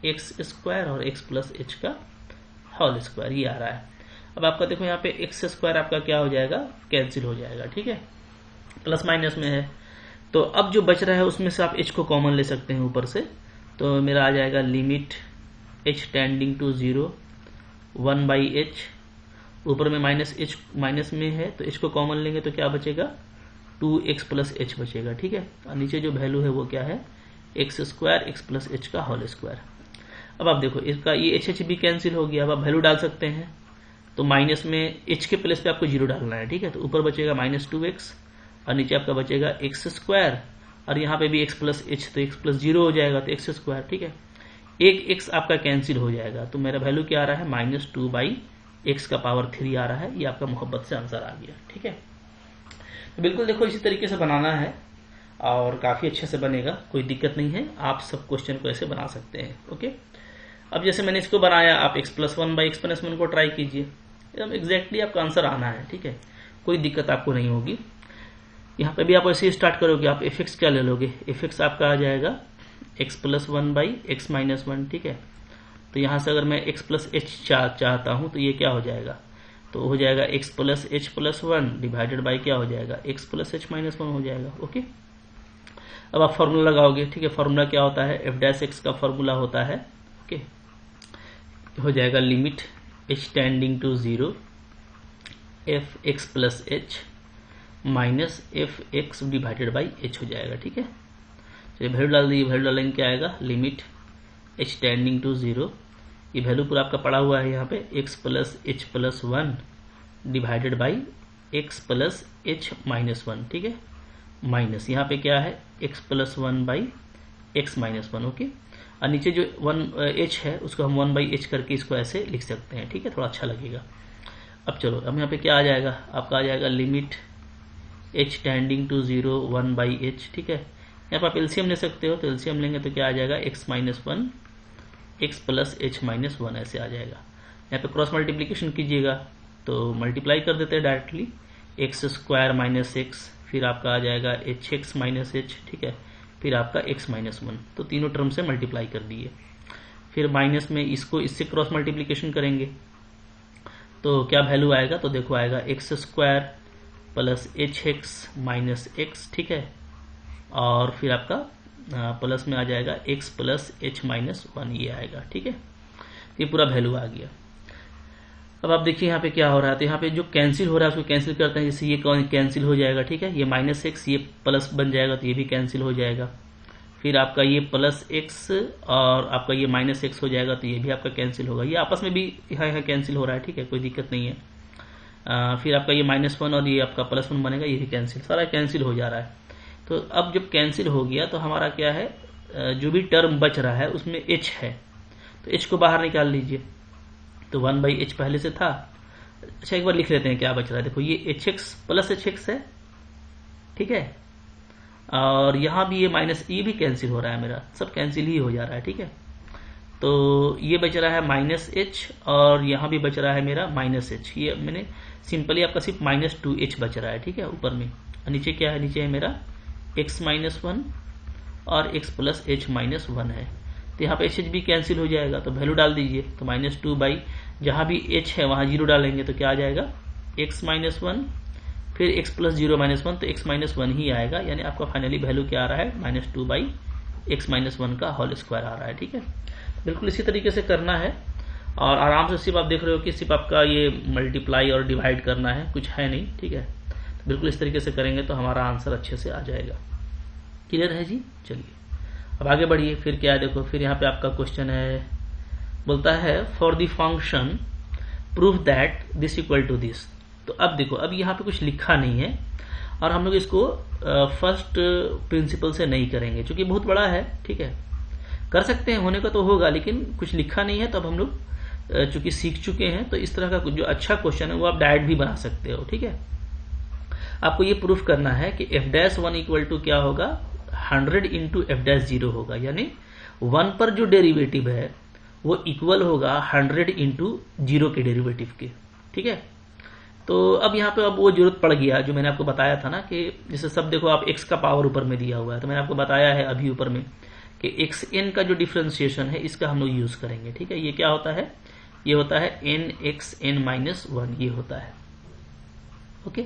x square और x प्लस h का होल स्क्वायर, ये आ रहा है। अब आपका देखो यहाँ पे x स्क्वायर आपका क्या हो जाएगा, कैंसिल हो जाएगा। ठीक है, प्लस माइनस में है, तो अब जो बच रहा है उसमें से आप h को कॉमन ले सकते हैं ऊपर से, तो मेरा आ जाएगा limit h tending to 0 1/h, ऊपर में माइनस h माइनस में है तो h को कॉमन लेंगे तो क्या बचेगा, 2x प्लस h बचेगा। ठीक है, और नीचे जो वैल्यू है वो क्या है, x square x plus h का होल स्क्वायर। अब आप देखो इसका ये h भी कैंसिल हो गया। अब आप वैल्यू डाल सकते हैं, तो माइनस में h के प्लेस पे आपको 0 डालना है। ठीक है, तो ऊपर बचेगा माइनस 2x और नीचे आपका बचेगा x स्क्वायर, और यहाँ पे भी x प्लस h, तो x प्लस 0 हो जाएगा तो x स्क्वायर। ठीक है, एक x आपका कैंसिल हो जाएगा, तो मेरा वैल्यू क्या आ रहा है, माइनस 2/x का पावर 3 आ रहा है। ये आपका मोहब्बत से आंसर आ गया। ठीक है, तो बिल्कुल देखो इसी तरीके से बनाना है और काफ़ी अच्छे से बनेगा, कोई दिक्कत नहीं है। आप सब क्वेश्चन को ऐसे बना सकते हैं। ओके, अब जैसे मैंने इसको बनाया, आप x प्लस 1/x को ट्राई कीजिए, एकदम एग्जैक्टली आपका आंसर आना है। ठीक है, कोई दिक्कत आपको नहीं होगी। यहाँ पे भी आप ऐसे ही स्टार्ट करोगे, आप एफ एक्स क्या ले लोगे, एफ एक्स आपका आ जाएगा x प्लस 1/x माइनस 1। ठीक है, तो यहाँ से अगर मैं x प्लस एच चाहता हूँ तो ये क्या हो जाएगा, तो हो जाएगा x plus h plus 1 divided by क्या हो जाएगा, x प्लस एच माइनस 1 हो जाएगा। ओके, अब आप फॉर्मूला लगाओगे। ठीक है, फॉर्मूला क्या होता है, एफ डैश एक्स का फॉर्मूला होता है। ओके, हो जाएगा limit h tending to 0 f x plus H minus f x divided by h हो जाएगा। ठीक है, चलिए वैल्यू डाल दीजिए, वैल्यू डालेंगे क्या आएगा, लिमिट h टेंडिंग टू 0, ये वैल्यू पूरा आपका पड़ा हुआ है यहाँ पे, x plus h plus 1 divided by x plus H minus 1। ठीक है, माइनस यहाँ पे क्या है, x plus 1/x minus 1। Okay, और नीचे जो 1h है उसको हम 1/h करके इसको ऐसे लिख सकते हैं। ठीक है, थोड़ा अच्छा लगेगा। अब चलो, अब यहाँ पे क्या आ जाएगा, आपका आ जाएगा limit h tending to 0 1/h। ठीक है, यहाँ पर आप एलसीएम ले सकते हो, तो एलसीएम लेंगे तो क्या आ जाएगा, x minus 1 x plus H minus 1 ऐसे आ जाएगा। यहाँ पे क्रॉस मल्टीप्लीकेशन कीजिएगा तो मल्टीप्लाई कर देते हैं directly, x square minus x, फिर आपका आ जाएगा एच एक्स माइनस एच। ठीक है, फिर आपका x माइनस 1, तो तीनों टर्म से मल्टीप्लाई कर दिए। फिर माइनस में इसको इससे क्रॉस मल्टीप्लीकेशन करेंगे तो क्या वैल्यू आएगा, तो देखो आएगा x square plus H x minus x. ठीक है, और फिर आपका प्लस में आ जाएगा x प्लस एच माइनस 1, ये आएगा। ठीक है, ये पूरा वैल्यू आ गया। अब आप देखिए यहाँ पे क्या हो रहा है, तो यहाँ पे जो कैंसिल हो रहा है उसको कैंसिल करते हैं, जैसे ये कैंसिल हो जाएगा। ठीक है, ये माइनस एक्स ये प्लस बन जाएगा तो ये भी कैंसिल हो जाएगा। फिर आपका ये प्लस एक्स और आपका ये माइनस एक्स हो जाएगा तो ये भी आपका कैंसिल होगा। ये आपस में भी यहाँ कैंसिल हो रहा है। ठीक है, कोई दिक्कत नहीं है। फिर आपका ये -1 और ये आपका +1 बनेगा, ये भी कैंसिल, सारा कैंसिल हो जा रहा है। तो अब जब कैंसिल हो गया तो हमारा क्या है, जो भी टर्म बच रहा है उसमें h है, तो h को बाहर निकाल लीजिए। तो 1/h पहले से था। अच्छा, एक बार लिख लेते हैं क्या बच रहा है। देखो ये hx प्लस hx है। ठीक है, और यहाँ भी ये भी कैंसिल हो रहा है, मेरा सब कैंसिल ही हो जा रहा है। ठीक है, तो ये बच रहा है -h और यहाँ भी बच रहा है मेरा -h। ये मैंने सिंपली आपका सिर्फ -2h बच रहा है। ठीक है, ऊपर में। नीचे क्या है, नीचे है मेरा x-1 और x प्लस h -1 है। तो यहाँ पे एच भी कैंसिल हो जाएगा, तो वैल्यू डाल दीजिए। तो -2 बाई जहाँ भी h है वहाँ 0 डालेंगे तो क्या आ जाएगा x - 1, फिर x + 0 - 1, तो x - 1 ही आएगा, यानी आपका फाइनली वैल्यू क्या आ रहा है -2 बाई x - 1 का होल स्क्वायर आ रहा है। ठीक है, बिल्कुल इसी तरीके से करना है और आराम से सिर्फ आप देख रहे हो कि सिर्फ आपका ये मल्टीप्लाई और डिवाइड करना है, कुछ है नहीं। ठीक है, तो बिल्कुल इस तरीके से करेंगे तो हमारा आंसर अच्छे से आ जाएगा। क्लियर है जी? चलिए अब आगे बढ़िए। फिर क्या है देखो, फिर यहाँ पे आपका क्वेश्चन है, बोलता है for the function proof that this equal to this. तो अब देखो, अब यहाँ पे कुछ लिखा नहीं है और हम लोग इसको फर्स्ट प्रिंसिपल से नहीं करेंगे क्योंकि बहुत बड़ा है। ठीक है, कर सकते हैं, होने का तो होगा, लेकिन कुछ लिखा नहीं है। तो अब हम लोग चूंकि सीख चुके हैं तो इस तरह का जो अच्छा क्वेश्चन है वो आप डायरेक्ट भी बना सकते हो। ठीक है, आपको ये प्रूफ करना है कि f'1 इक्वल टू क्या होगा 100 इंटू f'0 होगा, यानी 1 पर जो डेरिवेटिव है वो इक्वल होगा 100 इंटू 0 के डेरिवेटिव के। ठीक है, तो अब यहाँ पे अब वो जरूरत पड़ गया जो मैंने आपको बताया था ना, कि जैसे सब देखो आप x का पावर ऊपर में दिया हुआ है, तो मैंने आपको बताया है अभी ऊपर में कि xn का जो डिफरेंशिएशन है इसका हम लोग यूज करेंगे। ठीक है, ये क्या होता है, ये होता है nxn-1, ये होता है। ओके,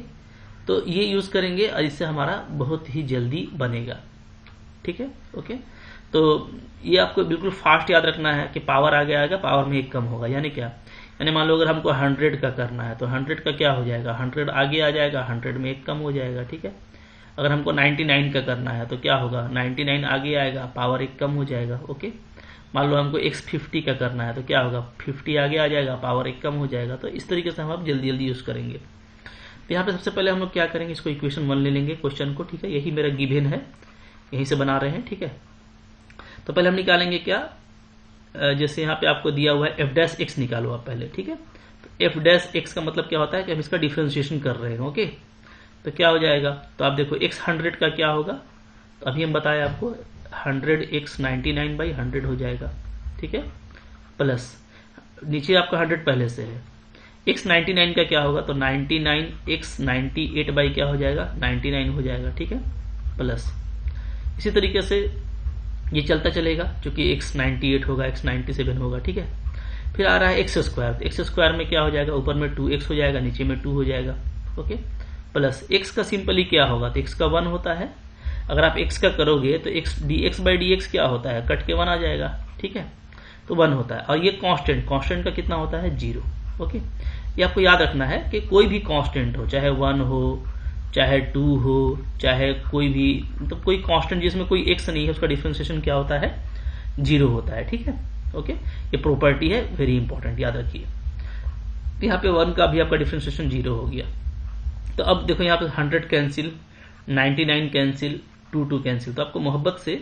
तो ये यूज करेंगे और इससे हमारा बहुत ही जल्दी बनेगा। ठीक है, ओके, तो ये आपको बिल्कुल फास्ट याद रखना है कि पावर आगे आएगा, पावर में 1 कम होगा, यानी क्या, यानी मान लो अगर हमको 100 का करना है तो 100 का क्या हो जाएगा, 100 आगे आ जाएगा, 100 में 1 कम हो जाएगा। ठीक है, अगर हमको 99 का करना है तो क्या होगा, 99 आगे आएगा, पावर 1 कम हो जाएगा। ओके, मान लो हमको x50 का करना है तो क्या होगा, 50 आगे आ जाएगा, पावर 1 कम हो जाएगा। तो इस तरीके से हम अब जल्दी जल्दी यूज करेंगे। तो यहाँ पे सबसे पहले हम लोग क्या करेंगे, इसको इक्वेशन 1 ले लेंगे क्वेश्चन को। ठीक है, यही मेरा गिवन है, यहीं से बना रहे हैं। ठीक है, तो पहले हम निकालेंगे क्या, जैसे यहाँ पे आपको दिया हुआ है f' निकालो आप पहले। ठीक है, तो f' का मतलब क्या होता है कि हम इसका डिफरेंशिएशन कर रहे हैं। ओके, तो क्या हो जाएगा, तो आप देखो x 100 का क्या होगा, तो अभी हम बताए आपको 100x 99/100 हो जाएगा। ठीक है, प्लस नीचे आपका 100 पहले से है, x 99 का क्या होगा, तो 99x 98 बाई क्या हो जाएगा 99 हो जाएगा। ठीक है, प्लस इसी तरीके से ये चलता चलेगा, क्योंकि x 98 होगा, x 97 होगा। ठीक है, फिर आ रहा है x स्क्वायर, तो x स्क्वायर में क्या हो जाएगा, ऊपर में 2x हो जाएगा, नीचे में 2 हो जाएगा। ओके, प्लस x का सिंपली क्या होगा, तो x का 1 होता है। अगर आप x का करोगे तो x dx/dx क्या होता है, कट के 1 आ जाएगा। ठीक है, तो 1 होता है, और ये कांस्टेंट का कितना होता है 0। ओके, ये आपको याद रखना है कि कोई भी कांस्टेंट हो, चाहे 1 हो, चाहे 2 हो, चाहे कोई भी, मतलब कोई कांस्टेंट जिसमें कोई x नहीं है उसका डिफरेंशिएशन क्या होता है 0 होता है। ठीक है, ओके, ये प्रॉपर्टी है, वेरी इंपॉर्टेंट, याद रखिए। तो यहाँ पे 1 का भी आपका डिफरेंशिएशन 0 हो गया। तो अब देखो यहाँ पे 100 कैंसिल, 99 कैंसिल, 2 कैंसिल, तो आपको मोहब्बत से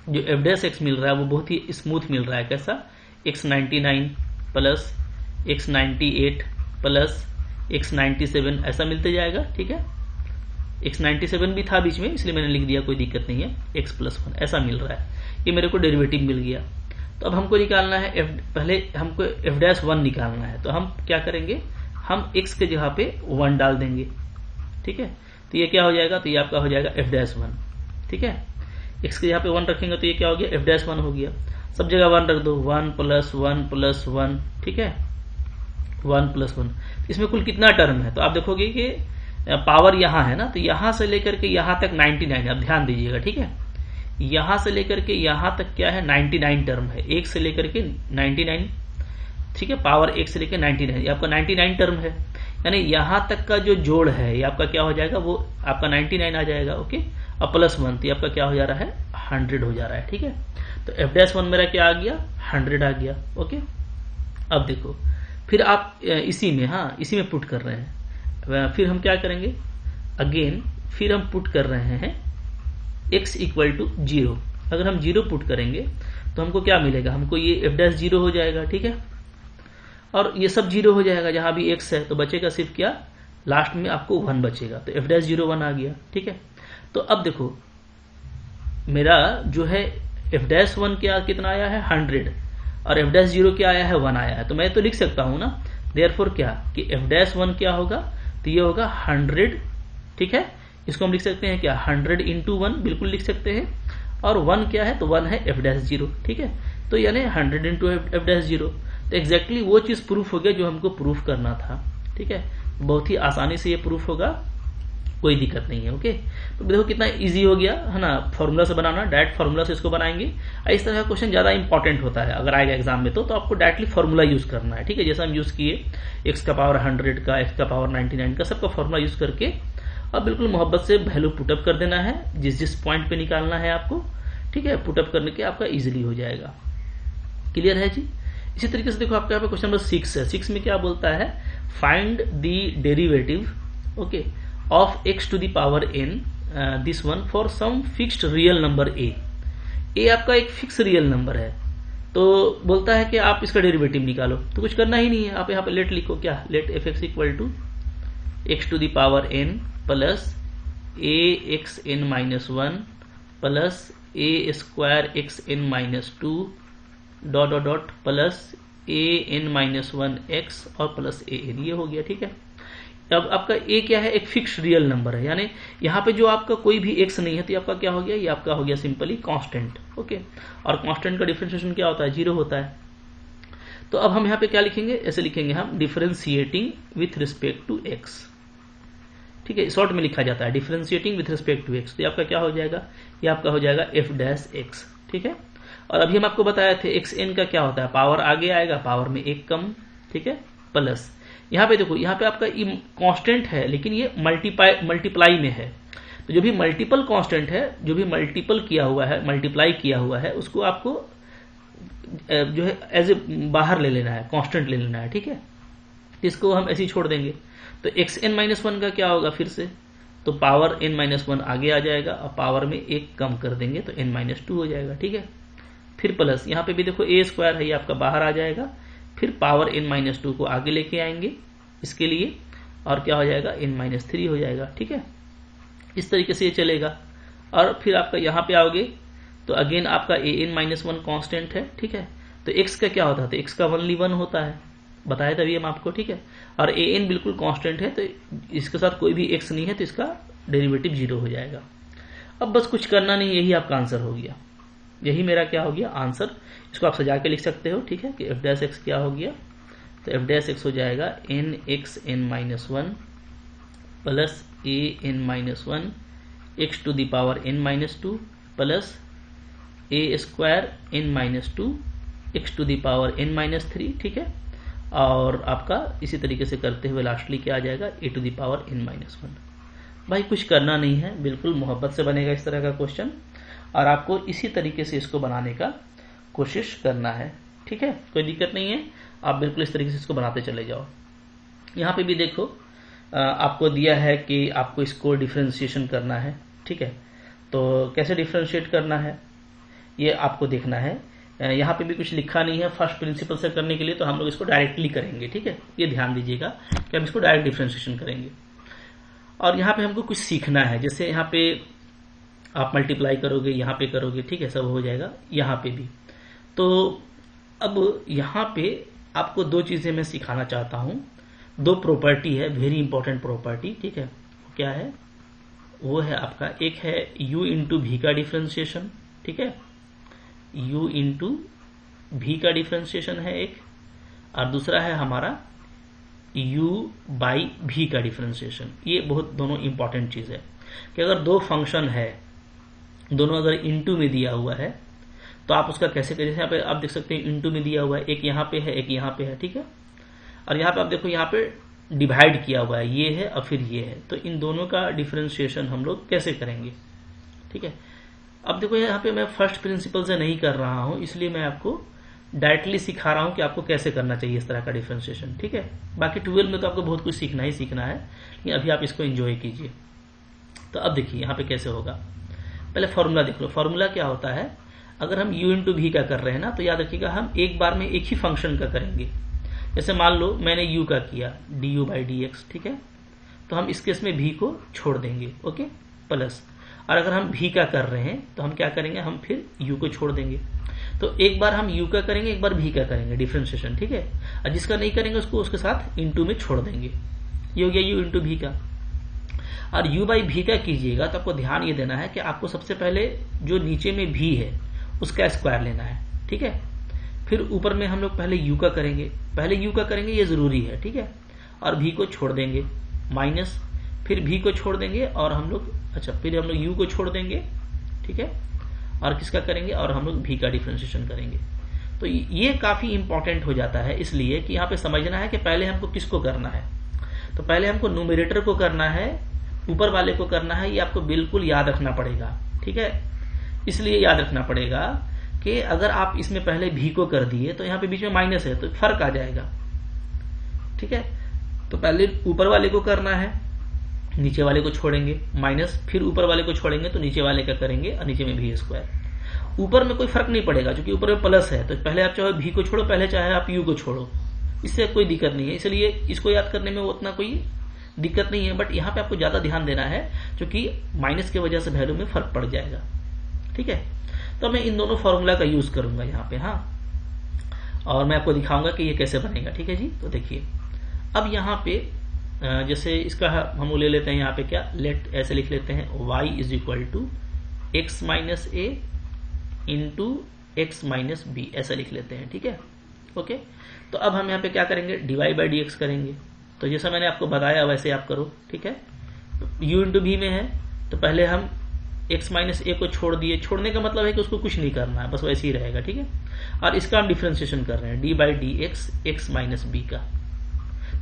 जो f' मिल रहा है वो बहुत ही स्मूथ मिल रहा है। कैसा, x 99 plus x 98 plus x 97 ऐसा मिलते जाएगा। ठीक है, x 97 भी था बीच में, इसलिए मैंने लिख दिया, कोई दिक्कत नहीं है, x + 1 ऐसा मिल रहा है, ये मेरे को डेरिवेटिव मिल गया। तो अब हमको निकालना है पहले हमको f'1 निकालना है, तो हम क्या करेंगे, हम x के जगह पे 1 डाल देंगे। ठीक है, तो ये क्या हो जाएगा, तो ये आपका हो जाएगा f'1। ठीक है, x के जगह पे 1 रखेंगे तो ये क्या हो गया, f'1 हो गया। सब जगह 1 रख दो, 1 + 1 + 1। ठीक है, 1 + 1, इसमें कुल कितना टर्म है, तो आप देखोगे कि पावर यहाँ है ना, तो यहाँ से लेकर के यहाँ तक 99, अब ध्यान दीजिएगा। ठीक है, यहाँ से लेकर के यहाँ तक क्या है 99 टर्म है, 1 से लेकर के 99। ठीक है, पावर 1 से लेकर 99, ये आपका 99 टर्म है, यानी यहाँ तक का जो जोड़ है ये आपका क्या हो जाएगा, वो आपका 99 आ जाएगा। ओके, और +1 तो ये आपका क्या हो जा रहा है 100 हो जा रहा है। ठीक है, तो f'1 मेरा क्या आ गया 100 आ गया। ओके, अब देखो फिर आप इसी में पुट कर रहे हैं, फिर हम क्या करेंगे अगेन, फिर हम पुट कर रहे हैं x = 0। अगर हम 0 पुट करेंगे तो हमको क्या मिलेगा, हमको ये f' 0 हो जाएगा। ठीक है, और ये सब 0 हो जाएगा, जहां भी x है तो बचेगा सिर्फ क्या, लास्ट में आपको 1 बचेगा, तो f'0 1 आ गया। ठीक है, तो अब देखो मेरा जो है f'1 क्या कितना आया है 100, और f'0 क्या आया है 1 आया है, तो मैं तो लिख सकता हूं ना, देयरफॉर क्या कि f'1 क्या होगा, तो ये होगा 100। ठीक है, इसको हम लिख सकते हैं क्या 100 × 1 बिल्कुल लिख सकते हैं, और 1 क्या है, तो 1 है एफ डैश 0, ठीक है। तो यानी 100 इंटू एफ डैश 0, तो एग्जैक्टली वो चीज़ प्रूफ हो गया जो हमको प्रूफ करना था, ठीक है। बहुत ही आसानी से ये प्रूफ होगा, कोई दिक्कत नहीं है। ओके, तो देखो कितना इजी हो गया है ना, फॉर्मूला से बनाना, डायरेक्ट फॉर्मूला से इसको बनाएंगे। इस तरह का क्वेश्चन ज़्यादा इंपॉर्टेंट होता है अगर आएगा एग्जाम में, तो आपको डायरेक्टली फॉर्मूला यूज करना है, ठीक है। जैसे हम यूज किए x का पावर 100 का, x का पावर 99 का, सबका फॉर्मूला यूज करके अब बिल्कुल मोहब्बत से वैल्यू पुटअप कर देना है जिस जिस पॉइंट पे निकालना है आपको, ठीक है। पुटअप करने के आपका इजिली हो जाएगा। क्लियर है जी। इसी तरीके से देखो आपका यहाँ पे क्वेश्चन नंबर 6 है। 6 में क्या बोलता है, find the derivative okay of x to the power n this one for some fixed real number a आपका एक फिक्स रियल नंबर है, तो बोलता है कि आप इसका डेरिवेटिव निकालो। तो कुछ करना ही नहीं है, आप यहाँ पे लेट लिखो, क्या let f x equal to x to the power n plus a x n minus 1 plus a square x n minus 2 dot dot dot plus a n minus 1 x और प्लस ए एन, ये हो गया, ठीक है। अब आपका a क्या है, एक फिक्स रियल नंबर है, यानी यहाँ पे जो आपका कोई भी x नहीं है तो आपका क्या हो गया, ये आपका हो गया सिंपली कांस्टेंट, ओके। और कांस्टेंट का डिफरेंशिएशन क्या होता है, 0 होता है। तो अब हम यहाँ पे क्या लिखेंगे, ऐसे लिखेंगे हम differentiating with respect to x, ठीक है। शॉर्ट में लिखा जाता है differentiating with respect to x, तो ये आपका क्या हो जाएगा, ये आपका हो जाएगा f डैश x, ठीक है। और अभी हम आपको बताए थे एक्स एन का क्या होता है, पावर आगे आएगा, पावर में एक कम, ठीक है, प्लस यहाँ पे देखो, यहाँ पे आपका कांस्टेंट है लेकिन ये मल्टीप्लाई में है, तो जो भी मल्टीपल कांस्टेंट है, जो भी मल्टीपल किया हुआ है, मल्टीप्लाई किया हुआ है, उसको आपको जो है एज ए बाहर ले लेना है, कांस्टेंट ले लेना है, ठीक है। इसको हम ऐसे ही छोड़ देंगे। तो एक्स एन माइनस 1 का क्या होगा फिर से, तो पावर n माइनस 1 आगे आ जाएगा और पावर में एक कम कर देंगे तो n माइनस 2 हो जाएगा, ठीक है। फिर प्लस यहाँ पे भी देखो a स्क्वायर है, ये आपका बाहर आ जाएगा, फिर पावर n माइनस 2 को आगे लेके आएंगे इसके लिए, और क्या हो जाएगा, n माइनस 3 हो जाएगा, ठीक है। इस तरीके से ये चलेगा। और फिर आपका यहाँ पे आओगे तो अगेन आपका a n माइनस 1 कॉन्स्टेंट है, ठीक है। तो x का क्या होता है, तो x का ओनली 1 होता है, बताया तभी हम आपको, ठीक है। और a n बिल्कुल कांस्टेंट है, तो इसके साथ कोई भी x नहीं है तो इसका डेरिवेटिव 0 हो जाएगा। अब बस कुछ करना नहीं, यही आपका आंसर हो गया, यही मेरा क्या हो गया आंसर। इसको आप सजा के लिख सकते हो, ठीक है, कि एफ डैश एक्स क्या हो गया, तो एफ डैश एक्स हो जाएगा n x n minus 1 plus a n minus 1 x to the power N minus 2 plus a square n minus 2 x to the power N minus 3, ठीक है। और आपका इसी तरीके से करते हुए लास्टली क्या आ जाएगा, A to the power N minus 1। भाई कुछ करना नहीं है, बिल्कुल मोहब्बत से बनेगा इस तरह का क्वेश्चन, और आपको इसी तरीके से इसको बनाने का कोशिश करना है, ठीक है। कोई दिक्कत नहीं है, आप बिल्कुल इस तरीके से इसको बनाते चले जाओ। यहाँ पे भी देखो आपको दिया है कि आपको इसको डिफरेंशिएशन करना है, ठीक है। तो कैसे डिफरेंशिएट करना है ये आपको देखना है। यहाँ पे भी कुछ लिखा नहीं है फर्स्ट प्रिंसिपल से करने के लिए, तो हम लोग इसको डायरेक्टली करेंगे, ठीक है। ये ध्यान दीजिएगा कि हम इसको डायरेक्ट डिफरेंशिएशन करेंगे। और यहाँ पे हमको कुछ सीखना है, जैसे यहाँ पे आप मल्टीप्लाई करोगे, यहाँ पे करोगे, ठीक है, सब हो जाएगा, यहाँ पे भी। तो अब यहाँ पे आपको दो चीजें मैं सिखाना चाहता हूँ, दो प्रॉपर्टी है, वेरी इंपॉर्टेंट प्रॉपर्टी, ठीक है। क्या है वो है आपका, एक है u इंटू भी का डिफरेंशिएशन, ठीक है, u इंटू भी का डिफरेंशिएशन है एक, और दूसरा है हमारा u बाई भी का डिफरेंशिएशन। ये बहुत दोनों इंपॉर्टेंट चीज है कि अगर दो फंक्शन है, दोनों अगर इंटू में दिया हुआ है तो आप उसका कैसे करें। यहाँ पे आप देख सकते हैं इंटू में दिया हुआ है, एक यहाँ पे है, एक यहाँ पे है, ठीक है। और यहाँ पे आप देखो, यहाँ पे डिवाइड किया हुआ है, ये है और फिर ये है, तो इन दोनों का डिफरेंशिएशन हम लोग कैसे करेंगे, ठीक है। अब देखो यहाँ पे मैं फर्स्ट प्रिंसिपल से नहीं कर रहा हूँ, इसलिए मैं आपको डायरेक्टली सिखा रहा हूँ कि आपको कैसे करना चाहिए इस तरह का डिफरेंशिएशन, ठीक है। बाकी 12 में तो आपको बहुत कुछ सीखना ही सीखना है, लेकिन अभी आप इसको एंजॉय कीजिए। तो अब देखिए यहाँ पे कैसे होगा, पहले फॉर्मूला देख लो। फॉर्मूला क्या होता है, अगर हम u इंटू भी का कर रहे हैं ना, तो याद रखिएगा हम एक बार में एक ही फंक्शन का करेंगे। जैसे मान लो मैंने u का किया du बाई dx, ठीक है, तो हम इस केस में भी को छोड़ देंगे, ओके, प्लस। और अगर हम भी का कर रहे हैं तो हम क्या करेंगे, हम फिर u को छोड़ देंगे। तो एक बार हम u का करेंगे, एक बार भी का करेंगे डिफरेंशिएशन, ठीक है। और जिसका नहीं करेंगे उसको उसके साथ इंटू में छोड़ देंगे। ये हो गया u इंटू भी का। और u बाई भी का कीजिएगा तो आपको ध्यान ये देना है कि आपको सबसे पहले जो नीचे में भी है उसका स्क्वायर लेना है, ठीक है। फिर ऊपर में हम लोग पहले u का करेंगे, ये जरूरी है, ठीक है। और v को छोड़ देंगे माइनस, फिर v को छोड़ देंगे और हम लोग फिर हम लोग u को छोड़ देंगे, ठीक है। और किसका करेंगे, और हम लोग v का डिफरेंशिएशन करेंगे। तो ये काफी इंपॉर्टेंट हो जाता है, इसलिए कि यहाँ पे समझना है कि पहले हमको किसको करना है। तो पहले हमको न्यूमरेटर को करना है, ऊपर वाले को करना है, ये आपको बिल्कुल याद रखना पड़ेगा, ठीक है। इसलिए याद रखना पड़ेगा कि अगर आप इसमें पहले भी को कर दिए तो यहाँ पे बीच में माइनस है तो फर्क आ जाएगा, ठीक है। तो पहले ऊपर वाले को करना है, नीचे वाले को छोड़ेंगे माइनस, फिर ऊपर वाले को छोड़ेंगे तो नीचे वाले का करेंगे और नीचे में भी स्क्वायर। ऊपर में कोई फर्क नहीं पड़ेगा क्योंकि ऊपर में प्लस है, तो पहले आप चाहे भी को छोड़ो, पहले चाहे आप यू को छोड़ो, इससे कोई दिक्कत नहीं है। इसलिए इसको याद करने में उतना कोई दिक्कत नहीं है, बट यहाँ पे आपको ज्यादा ध्यान देना है क्योंकि माइनस की वजह से वैल्यू में फर्क पड़ जाएगा, ठीक है। तो मैं इन दोनों फॉर्मूला का यूज करूंगा यहाँ पे, हाँ, और मैं आपको दिखाऊंगा कि ये कैसे बनेगा, ठीक है जी। तो देखिए अब यहाँ पे जैसे इसका हम ले लेते हैं, यहाँ पे क्या ऐसे लिख लेते हैं, y is equal to x minus a into x minus b, ऐसा लिख लेते हैं, ठीक है, ओके। तो अब हम यहाँ पे क्या करेंगे, dy बाई डी एक्स करेंगे। तो जैसा मैंने आपको बताया वैसे आप करो, ठीक है। u इंटू भी में है तो पहले हम x माइनस ए को छोड़ दिए, छोड़ने का मतलब है कि उसको कुछ नहीं करना है, बस वैसे ही रहेगा, ठीक है। और इसका हम डिफ्रेंशिएशन कर रहे हैं, d by d x x minus b का,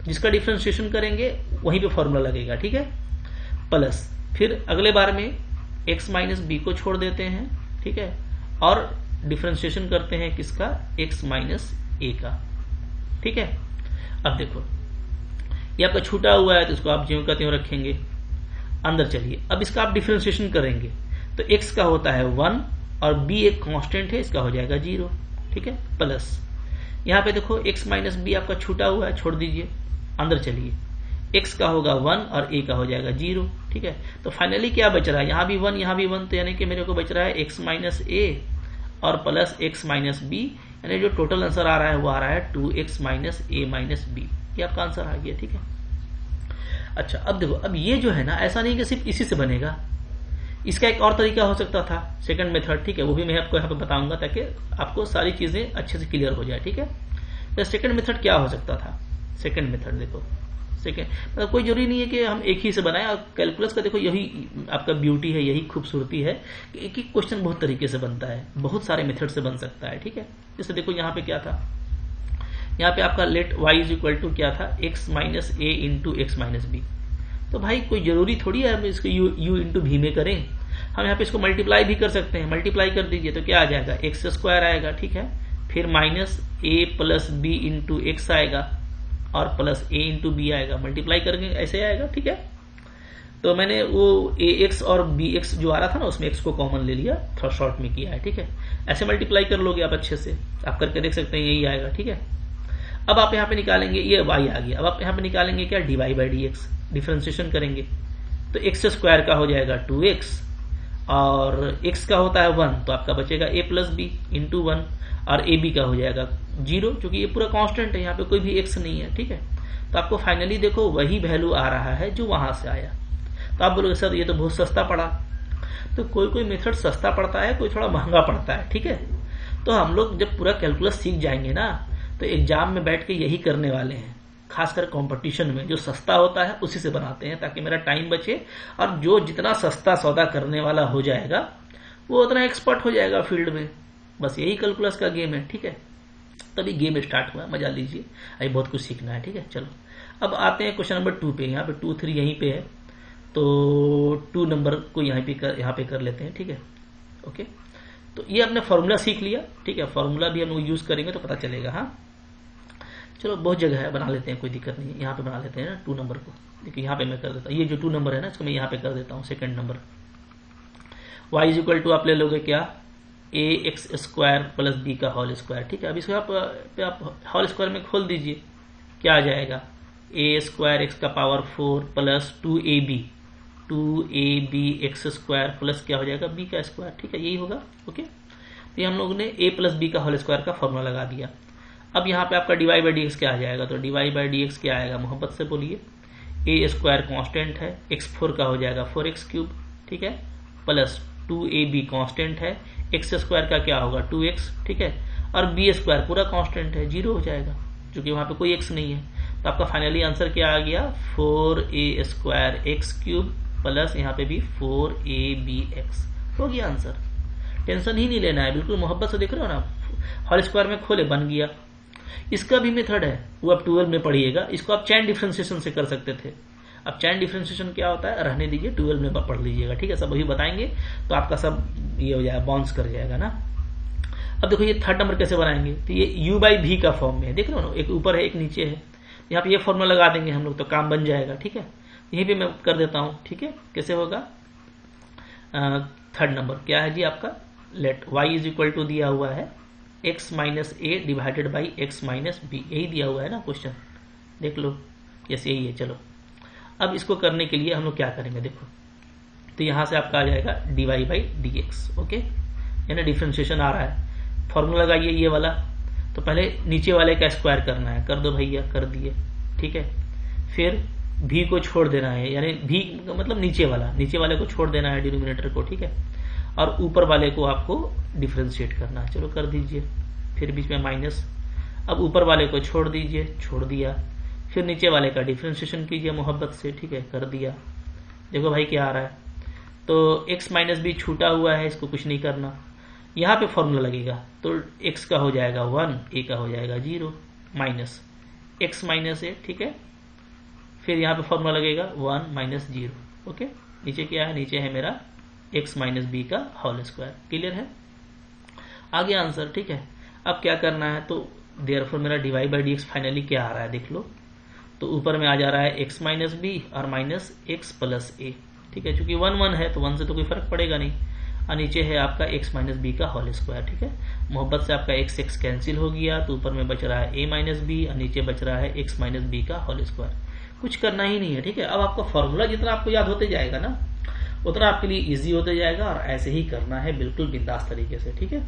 जिसका डिफ्रेंशिएशन करेंगे वहीं पे फॉर्मूला लगेगा, ठीक है। प्लस फिर अगले बार में x माइनस बी को छोड़ देते हैं, ठीक है, और डिफ्रेंशिएशन करते हैं किसका, x माइनस ए का, ठीक है। अब देखो ये आपका छूटा हुआ है तो इसको आप ज्यों का त्यों रखेंगे। अंदर चलिए, अब इसका आप डिफ्रेंशिएशन करेंगे तो x का होता है 1 और b एक कांस्टेंट है, इसका हो जाएगा 0, ठीक है। प्लस यहाँ पे देखो x माइनस बी आपका छूटा हुआ है, छोड़ दीजिए। अंदर चलिए, x का होगा 1 और a का हो जाएगा 0, ठीक है। तो फाइनली क्या बच रहा है, यहाँ भी 1 यहाँ भी 1, तो यानी कि मेरे को बच रहा है x माइनस ए और प्लस x माइनस बी, यानी जो टोटल आंसर आ रहा है वो आ रहा है 2x माइनस ए माइनस बी, ये आपका आंसर आ गया, ठीक है। अच्छा अब देखो, अब ये जो है ना, ऐसा नहीं कि सिर्फ इसी से बनेगा, इसका एक और तरीका हो सकता था, सेकंड मेथड, ठीक है, वो भी मैं आपको यहाँ पे बताऊंगा ताकि आपको सारी चीजें अच्छे से क्लियर हो जाए, ठीक है। तो सेकंड मेथड क्या हो सकता था, सेकंड मेथड देखो, सेकंड मतलब कोई जरूरी नहीं है कि हम एक ही से बनाएं, और कैलकुलस का देखो यही आपका ब्यूटी है, यही खूबसूरती है कि एक ही क्वेश्चन बहुत तरीके से बनता है, बहुत सारे मेथड से बन सकता है, ठीक है। जैसे देखो यहाँ पे क्या था, यहाँ पे आपका let y is equal to क्या था, x minus a into x minus b. तो भाई कोई जरूरी थोड़ी है हम इसको u इंटू भी में करें, हम यहाँ पे इसको मल्टीप्लाई भी कर सकते हैं। मल्टीप्लाई कर दीजिए तो क्या आ जाएगा, एक्स स्क्वायर आएगा, ठीक है, फिर माइनस ए प्लस बी इंटू एक्स आएगा और प्लस ए इंटू बी आएगा, मल्टीप्लाई करके ऐसे आएगा, ठीक है। तो मैंने वो ए एक्स और बी एक्स जो आ रहा था ना उसमें एक्स को कॉमन ले लिया, थोड़ा शॉर्ट में किया है, ठीक है। ऐसे मल्टीप्लाई कर लोगे आप अच्छे से, आप करके देख सकते हैं, यही आएगा, ठीक है। अब आप यहाँ पे निकालेंगे, ये y आ गया, अब आप यहाँ पे निकालेंगे क्या, dy by d x, differentiation करेंगे तो एक्स स्क्वायर का हो जाएगा 2x और x का होता है 1, तो आपका बचेगा a प्लस बी इंटू 1 और ए बी का हो जाएगा 0, क्योंकि ये पूरा कांस्टेंट है, यहाँ पे कोई भी x नहीं है, ठीक है। तो आपको फाइनली देखो वही वैल्यू आ रहा है जो वहां से आया। तो आप बोलोगे सर ये तो बहुत सस्ता पड़ा, तो कोई कोई मेथड सस्ता पड़ता है, कोई थोड़ा महंगा पड़ता है, ठीक है। तो हम लोग जब पूरा कैलकुलस सीख जाएंगे ना तो एग्जाम में बैठ के यही करने वाले हैं, खासकर कंपटीशन में जो सस्ता होता है उसी से बनाते हैं ताकि मेरा टाइम बचे, और जो जितना सस्ता सौदा करने वाला हो जाएगा वो उतना एक्सपर्ट हो जाएगा फील्ड में। बस यही कैलकुलस का गेम है, ठीक है। तभी गेम स्टार्ट हुआ, मजा लीजिए, अभी बहुत कुछ सीखना है, ठीक है। चलो अब आते हैं क्वेश्चन नंबर 2 पे, यहाँ पे 2 3 यहीं पे है, तो 2 नंबर को यहाँ पे कर लेते हैं, ठीक है, ओके। तो ये आपने फॉर्मूला सीख लिया, ठीक है, फॉर्मूला भी हम लोग यूज करेंगे तो पता चलेगा। हाँ चलो बहुत जगह है, बना लेते हैं, कोई दिक्कत नहीं है। यहाँ पे बना लेते हैं ना 2 नंबर को, देखिए यहाँ पे मैं कर देता हूँ, ये जो 2 नंबर है ना इसको मैं यहाँ पे कर देता हूँ, second number. y is equal to आप ले लोगे क्या, a x square plus b का होल स्क्वायर, ठीक है। अब इसको आप होल स्क्वायर में खोल दीजिए, क्या आ जाएगा, ए स्क्वायर एक्स का power 4 plus 2ab x square plus क्या हो जाएगा, बी का स्क्वायर, ठीक है, यही होगा, ओके। तो हम लोग ने a प्लस बी का होल स्क्वायर का फॉर्मूला लगा दिया। अब यहाँ पे आपका dy बाई डी एक्स क्या आ जाएगा, तो dy बाई डी एक्स क्या आएगा, मोहब्बत से बोलिए, ए स्क्वायर कांस्टेंट है, x4 का हो जाएगा 4x क्यूब, ठीक है, प्लस 2ab कांस्टेंट है, एक्स स्क्वायर का क्या होगा 2x, ठीक है, और बी स्क्वायर पूरा कांस्टेंट है, 0 हो जाएगा क्योंकि वहां पे कोई x नहीं है। तो आपका फाइनली आंसर क्या आ गया 4a square x cube plus यहाँ पे भी 4abx हो गया आंसर। टेंशन ही नहीं लेना है, बिल्कुल मोहब्बत से देख रहे हो ना, होल स्क्वायर में खोले बन गया। इसका भी मेथड है, वो आप 12 में पढ़िएगा, इसको आप चैन डिफरेंशिएशन से कर सकते थे। अब चैन डिफरेंशिएशन क्या होता है रहने दीजिए, 12 में पढ़ लीजिएगा, ठीक है, सब वही बताएंगे तो आपका सब ये हो जाएगा, बाउंस कर जाएगा ना। अब देखो ये थर्ड नंबर कैसे बनाएंगे, तो ये u/v का फॉर्म में है, देख रहे हो ना, एक ऊपर है एक नीचे है, यहाँ पे ये फॉर्मूला लगा देंगे हम लोग तो काम बन जाएगा, ठीक है। यहीं पे मैं कर देता हूँ, ठीक है, कैसे होगा। थर्ड नंबर क्या है जी आपका, let y is equal to दिया हुआ है x minus a divided by x minus b, यही दिया हुआ है ना क्वेश्चन, देख लो, यस यही है। चलो अब इसको करने के लिए हम लोग क्या करेंगे, देखो तो यहां से आपका आ जाएगा dy/dx, ओके, यानी डिफरेंशिएशन आ रहा है, फॉर्मूला लगाइए ये वाला, तो पहले नीचे वाले का स्क्वायर करना है, कर दो भैया, कर दिए, ठीक है, फिर v को छोड़ देना है, यानी v मतलब नीचे वाले को छोड़ देना है डिनोमिनेटर को, ठीक है, और ऊपर वाले को आपको डिफरेंशिएट करना है, चलो कर दीजिए, फिर बीच में माइनस, अब ऊपर वाले को छोड़ दीजिए, छोड़ दिया, फिर नीचे वाले का डिफरेंशिएशन कीजिए मोहब्बत से, ठीक है, कर दिया, देखो भाई क्या आ रहा है, तो x माइनस बी छूटा हुआ है, इसको कुछ नहीं करना, यहाँ पे फॉर्मूला लगेगा, तो x का हो जाएगा 1, a का हो जाएगा 0, माइनस x माइनस ए, ठीक है, फिर यहाँ पे फॉर्मूला लगेगा 1 माइनस 0, ओके, नीचे क्या है, नीचे है मेरा x माइनस बी का होल स्क्वायर, क्लियर है, आ गया आंसर, ठीक है। अब क्या करना है, तो देयरफॉर मेरा dy/dx फाइनली क्या आ रहा है देख लो, तो ऊपर में आ जा रहा है x माइनस बी और माइनस x प्लस ए, ठीक है, चूंकि 1 1 है तो 1 से तो कोई फर्क पड़ेगा नहीं, और नीचे है आपका x माइनस बी का होल स्क्वायर, ठीक है, मोहब्बत से आपका x कैंसिल हो गया, तो ऊपर में बच रहा है a माइनस बी और नीचे बच रहा है x माइनस बी का होल स्क्वायर, कुछ करना ही नहीं है, ठीक है। अब आपका फॉर्मूला जितना आपको याद होते जाएगा ना उतना आपके लिए इजी होते जाएगा, और ऐसे ही करना है बिल्कुल बिंदास तरीके से, ठीक है।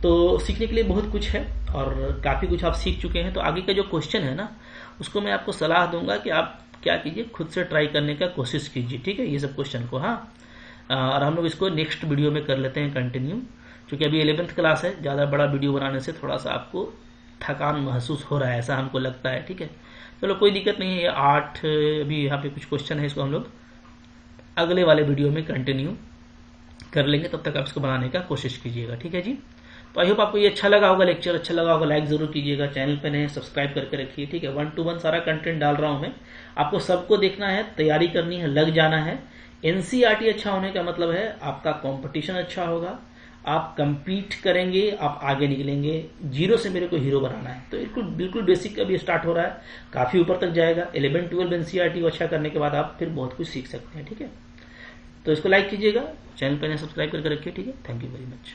तो सीखने के लिए बहुत कुछ है और काफी कुछ आप सीख चुके हैं, तो आगे का जो क्वेश्चन है ना उसको मैं आपको सलाह दूंगा कि आप क्या कीजिए, खुद से ट्राई करने का कोशिश कीजिए, ठीक है, ये सब क्वेश्चन को, हाँ, और हम लोग इसको नेक्स्ट वीडियो में कर लेते हैं कंटिन्यू, क्योंकि अभी 11th क्लास है, ज्यादा बड़ा वीडियो बनाने से थोड़ा सा आपको थकान महसूस हो रहा है, ऐसा हमको लगता है, ठीक है। चलो कोई दिक्कत नहीं है, ये 8 अभी यहाँ पे कुछ क्वेश्चन है, इसको हम लोग अगले वाले वीडियो में कंटिन्यू कर लेंगे, तब तक आप इसको बनाने का कोशिश कीजिएगा, ठीक है जी। तो आई होप आपको ये अच्छा लगा होगा, लेक्चर अच्छा लगा होगा, लाइक जरूर कीजिएगा, चैनल पे नए सब्सक्राइब करके रखिए, ठीक है। 1 to 1 सारा कंटेंट डाल रहा हूं मैं, आपको सबको देखना है, तैयारी करनी है, लग जाना है। एनसीईआरटी अच्छा होने का मतलब है आपका कंपटीशन अच्छा होगा, आप compete करेंगे, आप आगे निकलेंगे, जीरो से मेरे को हीरो बनाना है, तो बिल्कुल बेसिक अभी स्टार्ट हो रहा है, काफी ऊपर तक जाएगा। 11 12 एनसीईआरटी को अच्छा करने के बाद आप फिर बहुत कुछ सीख सकते हैं, ठीक है। तो इसको लाइक कीजिएगा, चैनल पर सब्सक्राइब करके रखिए, ठीक है। Thank you very much.